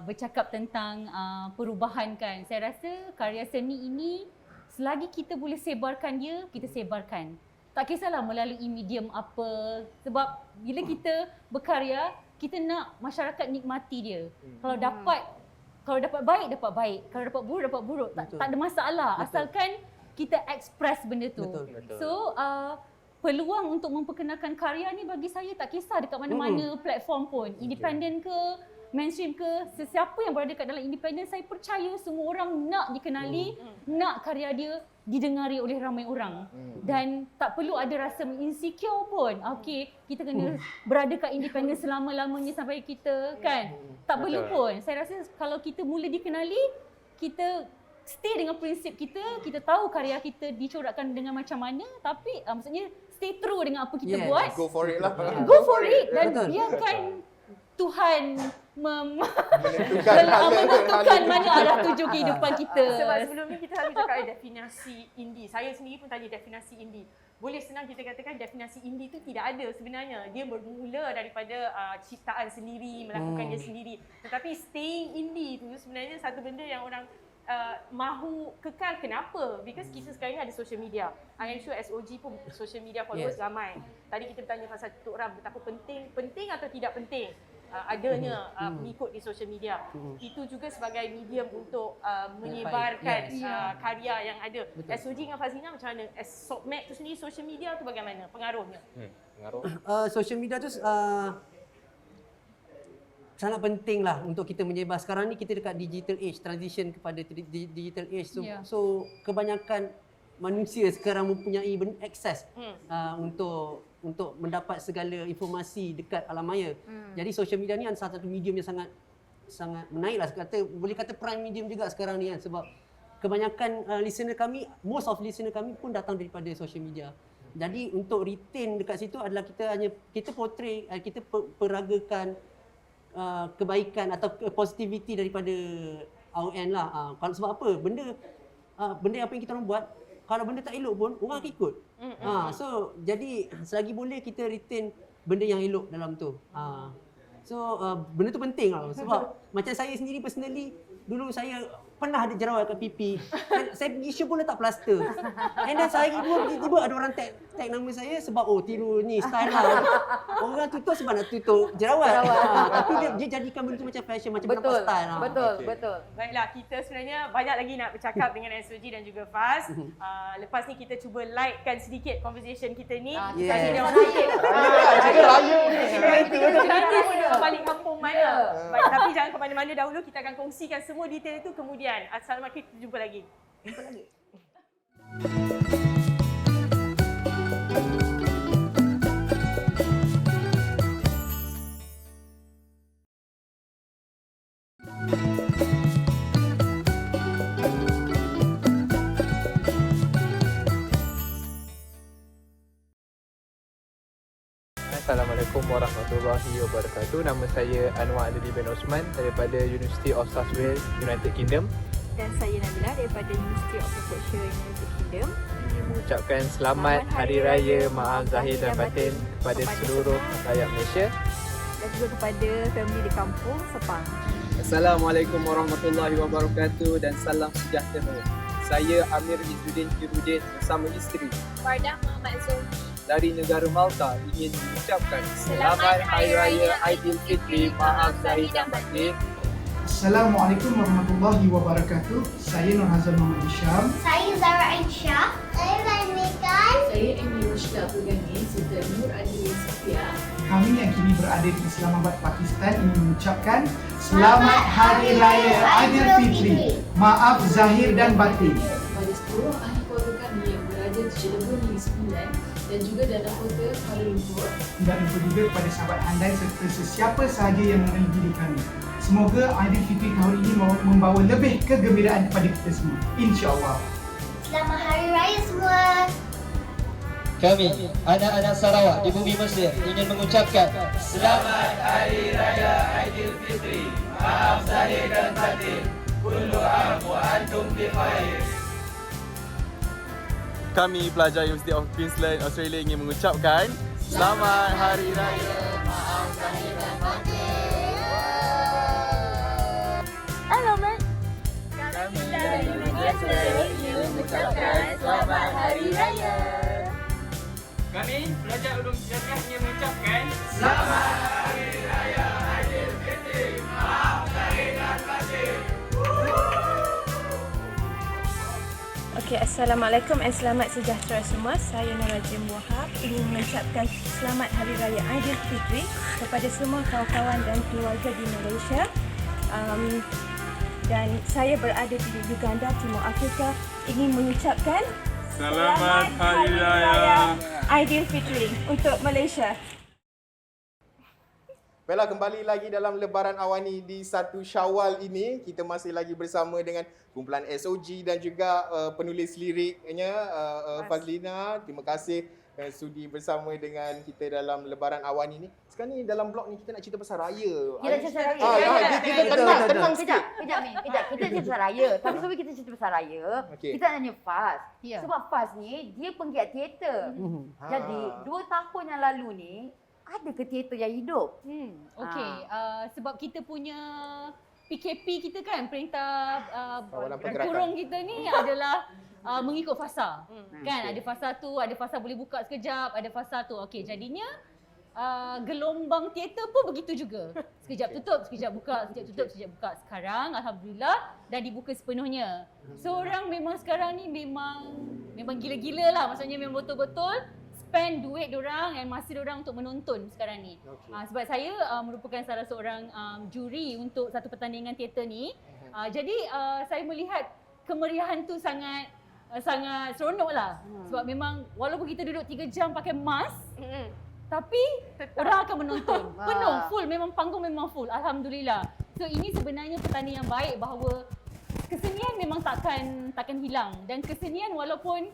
bercakap tentang perubahan kan, saya rasa karya seni ini selagi kita boleh sebarkan dia, kita sebarkan. Tak kisahlah melalui medium apa, sebab bila kita berkarya, kita nak masyarakat nikmati dia. Kalau dapat baik, dapat baik. Kalau dapat buruk, tak ada masalah. Betul. Asalkan kita express benda tu. Betul. So, peluang untuk memperkenalkan karya ni bagi saya tak kisah dekat mana-mana platform pun. Independent ke, mainstream ke, sesiapa yang berada kat dalam independent, saya percaya semua orang nak dikenali, nak karya dia didengari oleh ramai orang. Dan tak perlu ada rasa insecure pun. Okey, kita kena berada kat independent selama-lamanya sampai kita kan. Tak perlu pun. Saya rasa kalau kita mula dikenali, kita stay dengan prinsip kita, kita tahu karya kita dicorakkan dengan macam mana, tapi maksudnya stay true dengan apa kita buat. Go for it lah. Go for it dan biarkan Tuhan menentukan mana arah tuju kehidupan kita. Sebab sebelum ni kita selalu cakap definisi indie. Saya sendiri pun tanya definisi indie. Boleh senang kita katakan definisi indie tu tidak ada sebenarnya. Dia bermula daripada ciptaan sendiri, melakukan dia sendiri. Tetapi staying indie tu sebenarnya satu benda yang orang mahu kekal. Kenapa? Because kita sekarang ni ada social media. I'm sure SOG pun social media followers ramai. Tadi kita bertanya pasal Tok Ram betapa penting atau tidak penting adanya pengikut di social media. Itu juga sebagai medium untuk menyebarkan karya yang ada. SOG dengan Fazlina macam mana? Sokmed tu sendiri social media tu bagaimana pengaruhnya? Pengaruh. Social media tu sangat penting lah untuk kita menyebar. Sekarang ni kita dekat digital age, transition kepada digital age. So kebanyakan manusia sekarang mempunyai akses untuk mendapat segala informasi dekat alam maya. Jadi social media ni salah satu medium yang sangat menaik lah. Boleh kata prime medium juga sekarang ni kan, sebab kebanyakan listener kami, most of listener kami pun datang daripada social media. Jadi untuk retain dekat situ adalah kita portray, kita peragakan kebaikan atau positivity daripada our end lah. Kalau sebab apa? Benda apa yang kita orang buat, kalau benda tak elok pun orang akan ikut. So jadi selagi boleh kita retain benda yang elok dalam tu. So benda tu penting lah sebab macam saya sendiri personally dulu saya pernah ada jerawat kat pipi. Saya pergi show pun letak plaster. And then sehari dua tiba-tiba ada orang tag nama saya sebab tiru ni style lah. Orang tutup sebab nak tutup jerawat. Tapi dia jadikan benda tu macam fashion, macam nampak style lah. Betul. Baiklah, kita sebenarnya banyak lagi nak bercakap dengan SOG dan juga Faz. Lepas ni kita cuba lightkan sedikit conversation kita ni. Yes. Raya balik kampung mana. Baik, tapi jangan ke mana-mana dahulu, kita akan kongsikan semua detail itu kemudian. Assalamualaikum, kita jumpa lagi. Assalamualaikum warahmatullahi wabarakatuh. Nama saya Anwar Adli bin Osman daripada University of South Wales, United Kingdom. Dan saya Nabila daripada University of Hertfordshire, United Kingdom. Ingin mengucapkan selamat Hari Raya Maaf Zahir dan Batin kepada seluruh rakyat Malaysia. Dan juga kepada family di kampung Sepang. Assalamualaikum warahmatullahi wabarakatuh dan salam sejahtera. Saya Amir Izzuddin Kirudin bersama isteri Fardah Muhammad Zohri dari negara Malta ingin mengucapkan Selamat Hari Raya Aidilfitri Maaf Zahir dan Batin. Assalamualaikum warahmatullahi wabarakatuh. Saya Nur Hazal Muhammad Hisham. Saya Zara Aisyah. Saya Ranikan. Saya Amy Roshda Pegani serta Nur Adli Sofia. Kami yang kini berada di Islamabad, Pakistan ingin mengucapkan Selamat Hari Raya Aidilfitri Maaf Zahir dan Batin. Kepada seluruh ahli keluarga kami yang berada di Cilegon Negeri Sembilan dan juga dalam kota Kuala Lumpur. Tidak lupa juga kepada sahabat handai serta sesiapa sahaja yang mengenali diri kami. Semoga Aidilfitri tahun ini membawa lebih kegembiraan kepada kita semua. InsyaAllah. Selamat Hari Raya semua. Kami, anak-anak Sarawak di bumi Mesir ingin mengucapkan Selamat Hari Raya Aidilfitri Maaf Zahir dan Batin. Kullu aam wa antum bi khair. Kami pelajar University of Queensland, Australia ingin mengucapkan Selamat Hari Raya Maaf Zahir dan Batin. Hello, man. Kami dari Malaysia ingin mengucapkan Selamat Hari Raya. Kami pelajar Ulum Syariah ingin mengucapkan Selamat Hari Raya Aidilfitri Maaf Zahir dan Batin. Okey, Assalamualaikum dan selamat sejahtera semua. Saya Nur Rajim Wahab ingin mengucapkan Selamat Hari Raya Aidilfitri kepada semua kawan-kawan dan keluarga di Malaysia. Dan saya berada di Uganda, Timur Afrika, ingin mengucapkan Selamat Hari Raya Aidilfitri untuk Malaysia. Baiklah, kembali lagi dalam Lebaran Awani di 1 Syawal ini. Kita masih lagi bersama dengan kumpulan SOG dan juga penulis liriknya Fazlina. Terima kasih sudi bersama dengan kita dalam Lebaran Awani ni. Sekarang ni dalam blog ni kita nak cerita pasal raya. Kita cerita pasal raya. Kita tenang sikit. Kejap ni. Kita cerita pasal raya. Tapi sebelum kita cerita pasal raya, kita nak tanya Faz. Sebab Faz ni, dia penggiat teater. Jadi, 2 tahun yang lalu ni, ada ke teater yang hidup? Okey, sebab kita punya PKP kita kan, Perintah Kurung kita ni adalah mengikut fasa. Kan, ada fasa tu, ada fasa boleh buka sekejap, ada fasa tu. Okey, jadinya gelombang teater pun begitu juga. Sekejap tutup, sekejap buka, sekejap tutup, sekejap buka. Sekarang alhamdulillah dah dibuka sepenuhnya. So orang memang sekarang ni memang gila-gila lah. Maksudnya memang betul-betul spend duit diorang dan masa diorang untuk menonton sekarang ni. Sebab saya merupakan salah seorang juri untuk satu pertandingan teater ni. Jadi saya melihat kemeriahan tu sangat seronok lah. Sebab memang walaupun kita duduk 3 jam pakai mask, tapi orang akan menonton. Penuh, full, memang panggung memang full. Alhamdulillah. So ini sebenarnya petanda yang baik bahawa kesenian memang takkan hilang. Dan kesenian walaupun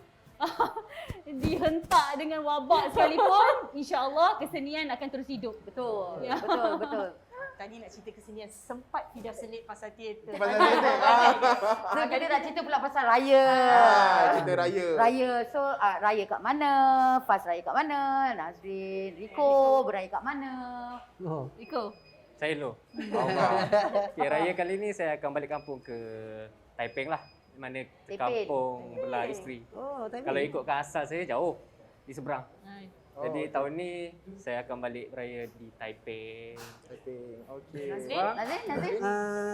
dihentak dengan wabak sekalipun, insya-Allah kesenian akan terus hidup. Betul. Ya. Betul. Tadi nak cerita kesenian, sempat tidak selit pasal teater. Pasal teater. So kita nak cerita pula pasal raya. Cerita raya. Raya. So raya kat mana? Faz raya kat mana? Nazrin, Riko beraya kat mana? Riko. Saya Loh. Okay, raya kali ni saya akan balik kampung ke Taiping lah. Mana kampung belah isteri. Oh, Taiping. Kalau ikutkan asal saya jauh di seberang. Jadi tahun ni saya akan balik beraya di Taiping. Okey. Nazrin?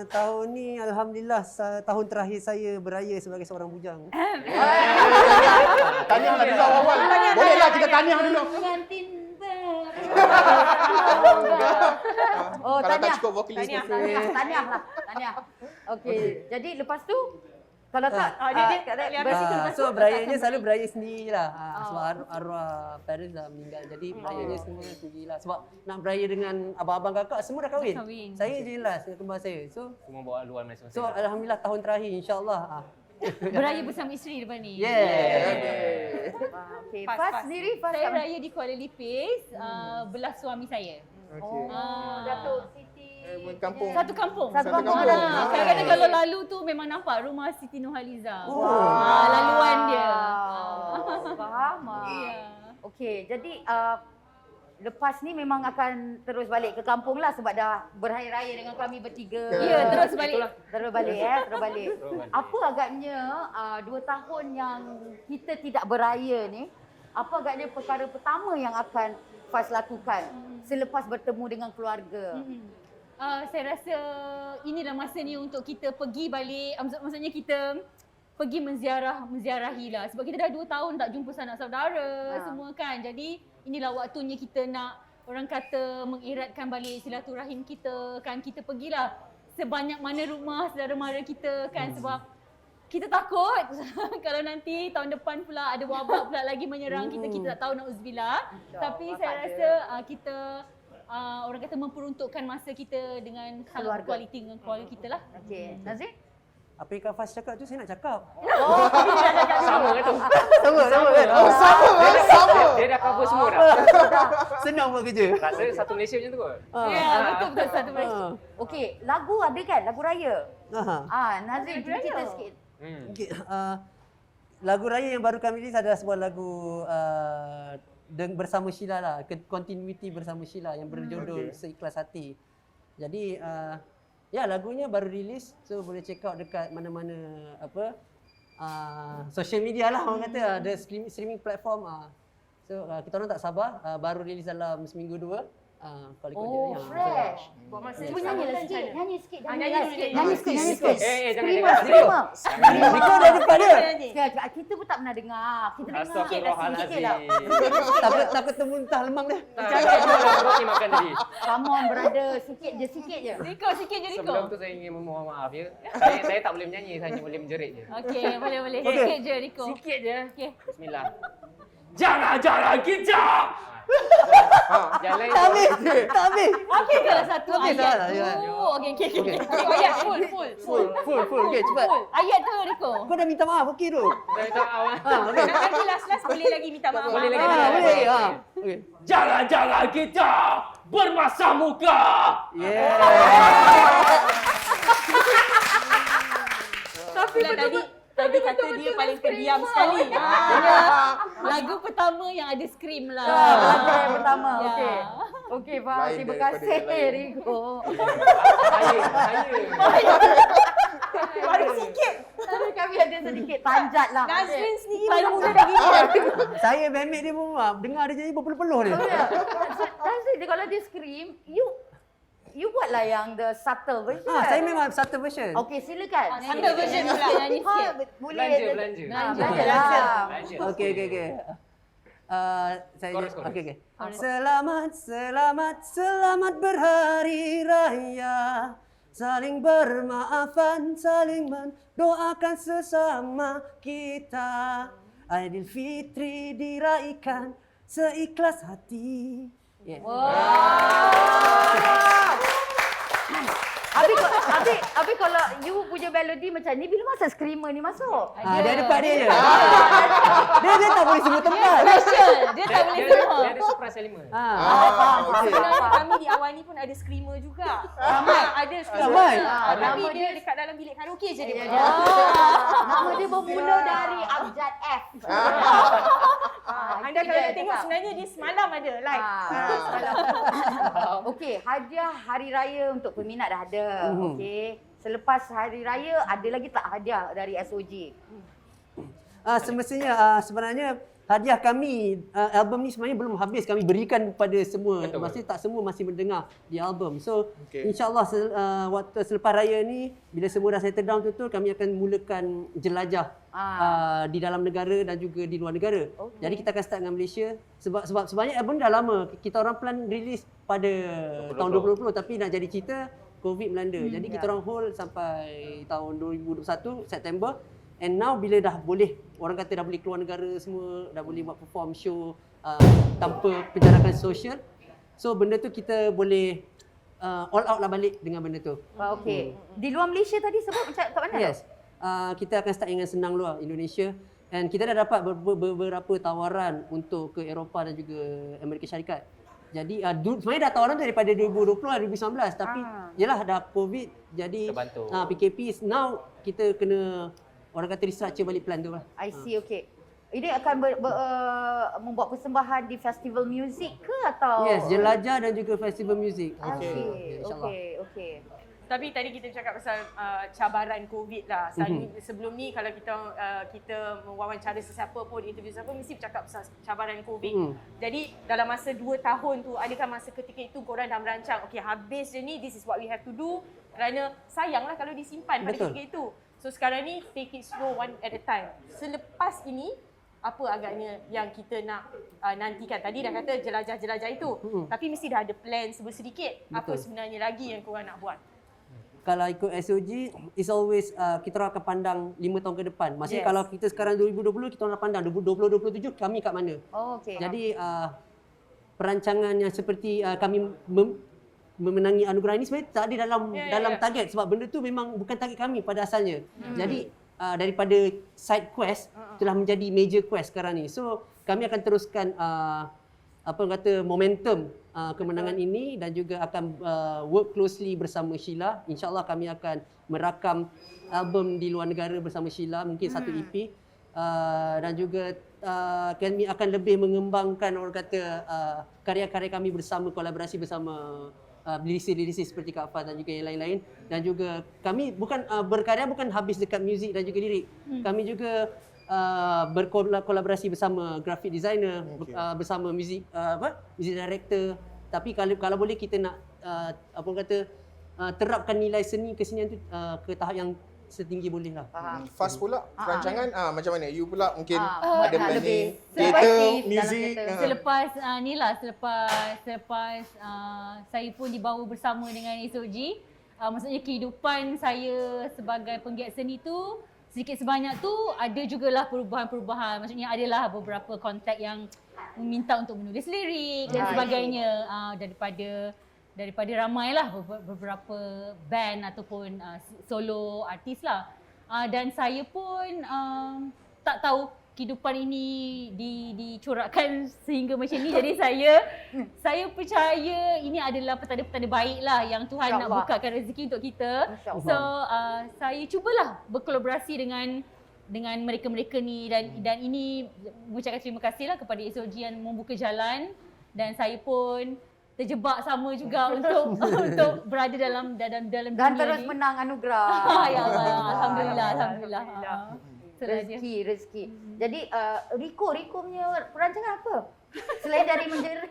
Tahun ni alhamdulillah tahun terakhir saya beraya sebagai seorang bujang. Tahniahlah dulu awal. Bolehlah kita tahniah dulu. Pengantin Oh, kalau tak cukup vokalis Tahniah lah. Okey. Jadi lepas tu kalau tak so berayanya selalu beraya sendiri lah. Sebab arwah parents dah meninggal. Jadi berayanya semua sendiri lah. Sebab nak beraya dengan abang-abang kakak semua dah kahwin. Saya je last dengan kembar saya. So semua bawa haluan masing-masing. So alhamdulillah tahun terakhir insya-Allah. Beraya bersama isteri lepas ni. Okey. Fas sendiri saya raya di Kuala Lipis belah suami saya. Datuk Siti Satu kampung. Kadang-kadang kalau lalu tu memang nampak rumah Siti Nurhaliza. Laluan dia. Faham. Okey, jadi lepas ni memang akan terus balik ke kampung lah sebab dah berhari-raya dengan kami bertiga. Ya, terus balik. Terus balik. Apa agaknya 2 tahun yang kita tidak beraya ni, apa agaknya perkara pertama yang akan Faz lakukan selepas bertemu dengan keluarga? Saya rasa inilah masa ni untuk kita pergi balik, maksudnya kita pergi menziarahi lah. Sebab kita dah 2 tahun tak jumpa sanak saudara semua kan. Jadi inilah waktunya kita nak, orang kata, mengeratkan balik silaturahim kita kan. Kita pergilah sebanyak mana rumah saudara mara kita kan. Sebab kita takut kalau nanti tahun depan pula ada wabak pula lagi menyerang kita. Kita tak tahu, na'udzubillah. Tapi saya rasa kita orang kata memperuntukkan masa kita dengan quality dengan keluarga kita lah. Okey. Nazrin? Apa yang Faz cakap tu saya nak cakap. Sama ke tu? Sama kan? Sama. Dia dah cover semua dah. Senang buat kerja. Rasa satu Malaysia macam tu kot. Ya, betul satu Malaysia. Okey, lagu ada kan? Lagu raya. Nazrin cerita sikit. Okay, lagu raya yang baru kami rilis adalah sebuah lagu bersama Sheila lah, continuity bersama Sheila yang berjudul Seikhlas Hati. Jadi ya, lagunya baru rilis, so boleh check out dekat mana-mana social media lah orang kata, ada streaming platform. So kita orang tak sabar, baru rilis dalam seminggu 2. Oh, fresh. Buat masa Cuba nyanyi sikit. Nyanyi sikit. Screamer. Rico dah dekat dia. Kita pun tak pernah dengar. Kita dengar sikit lah. Takut termuntah lemang dia. Roti makan tadi. Come on brother, sikit je. Rico, sikit je Rico. Sebelum tu saya ingin memohon maaf ya. Saya tak boleh menyanyi, saya hanya boleh menjerit je. Okey, boleh. Sikit je Rico. Sikit je. Okey. Bismillah. Jangan kita. Jalan Tak habis. Okey, kalau satu ayat tu. Okey. Satu ayat full. Okey, cepat. Ayat tu Rico. Kau dah minta maaf, okey tu. Dah minta maaf. Nanti last boleh lagi minta maaf. Boleh. Okey. Jangan kita bermasam muka. Tapi tadi kata dia paling terdiam sekali. Lagu pertama yang ada scream lah. Lagu yang pertama. Okey, faham. Terima kasih Rico. Baru sikit. Kami ada sedikit panjat lah. Nazrin sendiri baru mula dah gini. Saya memek dia pun dengar dia jadi berpeluh-peluh dia. Nazrin kalau dia scream, you buatlah yang the subtle version. Saya memang subtle version. Okey, silakan. Subtle version pula nyanyi sikit. Boleh. Belanja lah. Okey. Okey. Selamat berhari raya. Saling bermaafan, saling mendoakan sesama kita. Aidilfitri diraihkan seikhlas hati. Abi kalau you punya melodi macam ni, bila masa screamer ni masuk? Dia dekat dia je. Dia tak boleh semua tempat. Dia tak boleh semua. Dia ada surprise element. Sebenarnya kami di awal ni pun ada screamer juga. Ada screamer. Tapi dia dekat dalam bilik karaoke je dia. Nama dia bermula dari abjad F. Anda kalau nak tengok sebenarnya dia semalam ada live. Semalam. Okey, hadiah hari raya untuk peminat dah ada. Okey. Selepas hari raya ada lagi tak hadiah dari SOG? Semestinya sebenarnya hadiah kami album ni sebenarnya belum habis kami berikan kepada semua. Maksudnya tak semua masih mendengar di album. So insya-Allah waktu selepas raya ni bila semua dah settle down betul, kami akan mulakan jelajah di dalam negara dan juga di luar negara. Jadi kita akan start dengan Malaysia sebab sebenarnya album dah lama. Kita orang plan release pada tahun 2020 tapi nak jadi cerita COVID melanda. Jadi kita orang hold sampai tahun 2021 September. And now bila dah boleh, orang kata dah boleh keluar negara semua, dah boleh buat perform show tanpa penjarakan sosial. So benda tu kita boleh all out lah balik dengan benda tu. Okey. Di luar Malaysia tadi sebut macam kat mana? Yes. Kita akan start dengan senang luar Indonesia. And kita dah dapat beberapa tawaran untuk ke Eropah dan juga Amerika Syarikat. Jadi sebenarnya dah tawaran tu daripada 2020 2019 tapi yelah dah COVID jadi PKP now kita kena orang kata restructure balik plan tu lah. I see, okey. Ini akan membuat persembahan di festival muzik ke atau? Yes, jelajah dan juga festival muzik. Okey. Tapi tadi kita bercakap pasal cabaran COVID lah. Sebelum ni kalau kita mewawancara sesiapa pun, interview sesiapa mesti bercakap pasal cabaran COVID. Jadi dalam masa 2 tahun tu, adakah masa ketika itu korang dah merancang, okay habis je ni, this is what we have to do. Kerana sayanglah kalau disimpan pada ketika itu. So sekarang ni take it slow one at a time. Selepas ini, apa agaknya yang kita nak nantikan? Tadi dah kata jelajah-jelajah itu. Tapi mesti dah ada plan sedikit. Apa sebenarnya lagi yang korang nak buat? Kalau ikut SOG, it's always kita orang akan pandang 5 tahun ke depan. Maksudnya kalau kita sekarang 2020, kita orang pandang 2027 kami kat mana. Jadi perancangan yang seperti kami memenangi anugerah ini sebenarnya tak ada dalam target sebab benda tu memang bukan target kami pada asalnya. Jadi daripada side quest telah menjadi major quest sekarang ni. So kami akan teruskan momentum kemenangan ini dan juga akan work closely bersama Sheila. InsyaAllah kami akan merakam album di luar negara bersama Sheila, mungkin satu EP. Dan juga kami akan lebih mengembangkan orang kata karya-karya kami bersama, kolaborasi bersama lirisi-lirisi seperti Kak Faz dan juga yang lain-lain. Dan juga kami bukan berkarya bukan habis dekat muzik dan juga lirik. Kami juga berkolaborasi bersama graphic designer, bersama music director. Tapi kalau boleh kita nak terapkan nilai seni kesenian tu ke tahap yang setinggi boleh lah. Fast pula perancangan macam mana? You pula mungkin ada planning teater, muzik. Selepas selepas saya pun dibawa bersama dengan SOG, maksudnya kehidupan saya sebagai penggiat seni tu sedikit sebanyak tu ada jugalah perubahan-perubahan. Maksudnya adalah beberapa kontak yang meminta untuk menulis lirik dan sebagainya daripada ramailah beberapa band ataupun solo artis lah. Dan saya pun tak tahu kehidupan ini dicorakkan sehingga macam ni. Jadi saya percaya ini adalah petanda-petanda baik lah yang Tuhan nak bukakan rezeki untuk kita. So saya cubalah berkolaborasi dengan mereka-mereka ni dan ini mengucapkan terima kasih lah kepada SOG yang membuka jalan dan saya pun terjebak sama juga untuk berada dalam dunia dan terus ni. menang anugerah. Ya Allah, alhamdulillah. Rezeki. Jadi Riko punya perancangan apa? Selain dari menjerit.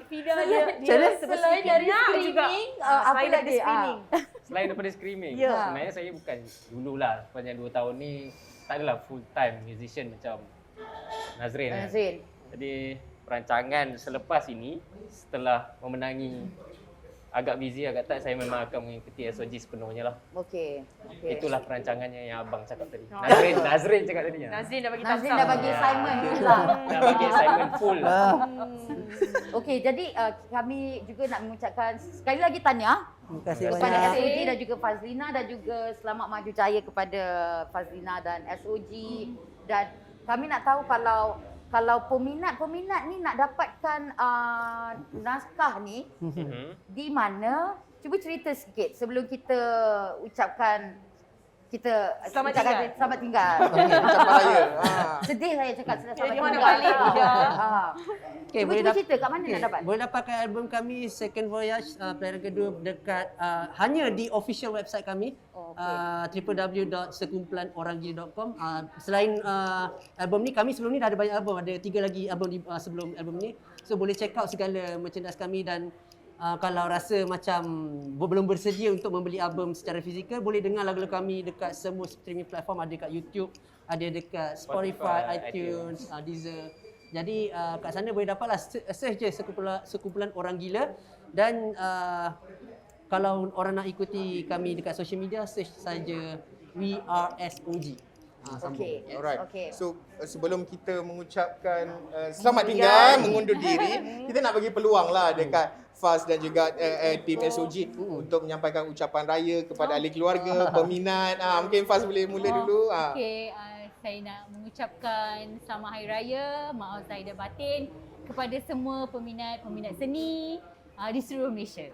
Fida dia selain dari screaming, apa lagi? Selain daripada screaming, sebenarnya saya bukan dululah sepanjang 2 tahun ni tak adalah full time musician macam Nazrin. Jadi perancangan selepas ini setelah memenangi agak busy agak tak, saya memang akan mengikuti SOG sepenuhnya lah. Okey. Itulah perancangannya yang abang cakap tadi. Nazrin cakap tadi. Nazrin dah bagi assignment pula. Dah bagi assignment full. Okey, jadi kami juga nak mengucapkan sekali lagi tahniah kepada SOG dan juga Fazlina dan juga selamat maju jaya kepada Fazlina dan SOG. Dan kami nak tahu kalau peminat ni nak dapatkan naskah ni di mana? Cuba cerita sikit sebelum kita ucapkan kita Selamat ucapkan tinggal. Selamat tinggal. Ucapan raya. Sedih saya cakap selamat Dia tinggal. nak balik dia. Okay, Cuba cerita kat mana nak dapat? Boleh dapatkan album kami Second Voyage pelayaran kedua dekat hanya di official website kami www.sekumpulanOrangGila.com. Selain album ni, kami sebelum ni dah ada banyak album, ada 3 lagi album sebelum album ni. So boleh check out segala merchandise kami dan kalau rasa macam belum bersedia untuk membeli album secara fizikal, boleh dengar lagu-lagu kami dekat semua streaming platform, ada dekat YouTube, ada dekat Spotify, iTunes, Deezer. Jadi kat sana boleh dapatlah, search je sekumpulan orang gila. Dan kalau orang nak ikuti kami dekat social media, search saja WRSOG. Okey. Alright. Okey. So sebelum kita mengucapkan selamat tinggal, mengundur diri, kita nak bagi peluang lah dekat Faz dan juga tim SOG untuk menyampaikan ucapan raya kepada ahli keluarga, peminat. Mungkin Faz boleh mula dulu. Okey, saya nak mengucapkan selamat Hari Raya, maaf zahir dan batin kepada semua peminat seni di seluruh Malaysia.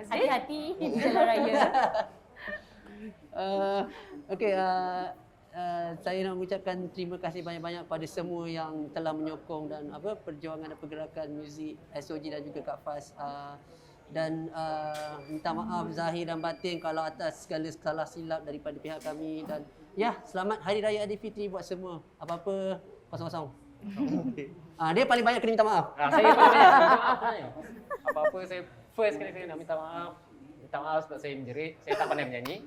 Hati-hati di jalan raya. Saya nak mengucapkan terima kasih banyak-banyak pada semua yang telah menyokong dan perjuangan dan pergerakan muzik SOG dan juga Kak Faz. Dan minta maaf zahir dan batin kalau atas segala salah silap daripada pihak kami. Dan ya, selamat Hari Raya Aidilfitri buat semua. Apa-apa kosong-kosong. Dia paling banyak kena minta maaf. Saya paling banyak minta maaf sebenarnya. Apa-apa saya first kali saya nak minta maaf. Minta maaf sebab saya menjerit, saya tak pandai menyanyi.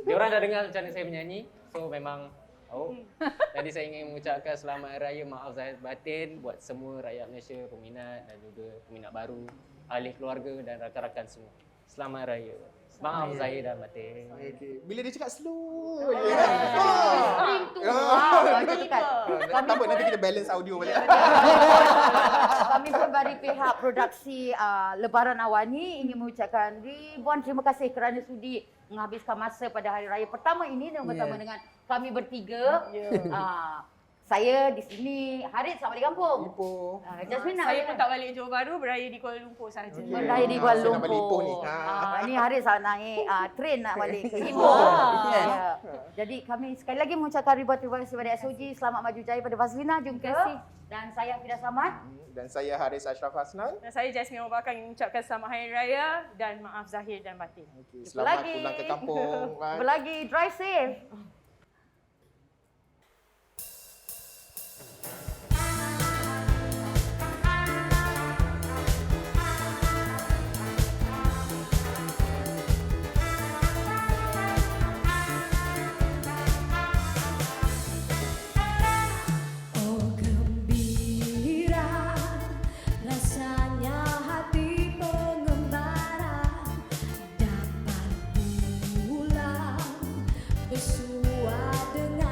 Diorang dah dengar macam mana saya menyanyi, so memang jadi saya ingin mengucapkan selamat Hari Raya, maaf zahir batin buat semua rakyat Malaysia, peminat dan juga peminat baru, ahli keluarga dan rakan-rakan semua. Selamat Hari Raya. Maaf zahir dan batin. Bila dia cakap slow. Ring tu. Tak apa, nanti kita balance audio balik. Kami pun dari pihak produksi Lebaran Awal ni ingin mengucapkan ribuan terima kasih kerana sudi menghabiskan masa pada hari raya pertama ini dan bersama dengan kami bertiga. Saya di sini, Haris selamat di kampung. Ipoh. Jasmine Saya pun tak balik Johor Bahru, beraya di Kuala Lumpur sahaja. Beraya di Kuala Saya nak balik Ipoh Lumpur. ni. Ni Haris naik train nak balik ke Ipoh. Yes. Jadi kami sekali lagi mengucapkan ribuan terima kasih kepada SOG. Selamat maju jaya pada Fazlina juga. Dan saya Hafidah Samad. Dan saya Haris Ashraf Hasnan. Dan saya Jasmine Mubakar ingin mengucapkan selamat Hari Raya dan maaf zahir dan batin. Selamat pulang ke kampung. Jumpa lagi. Drive safe. Bersua dengan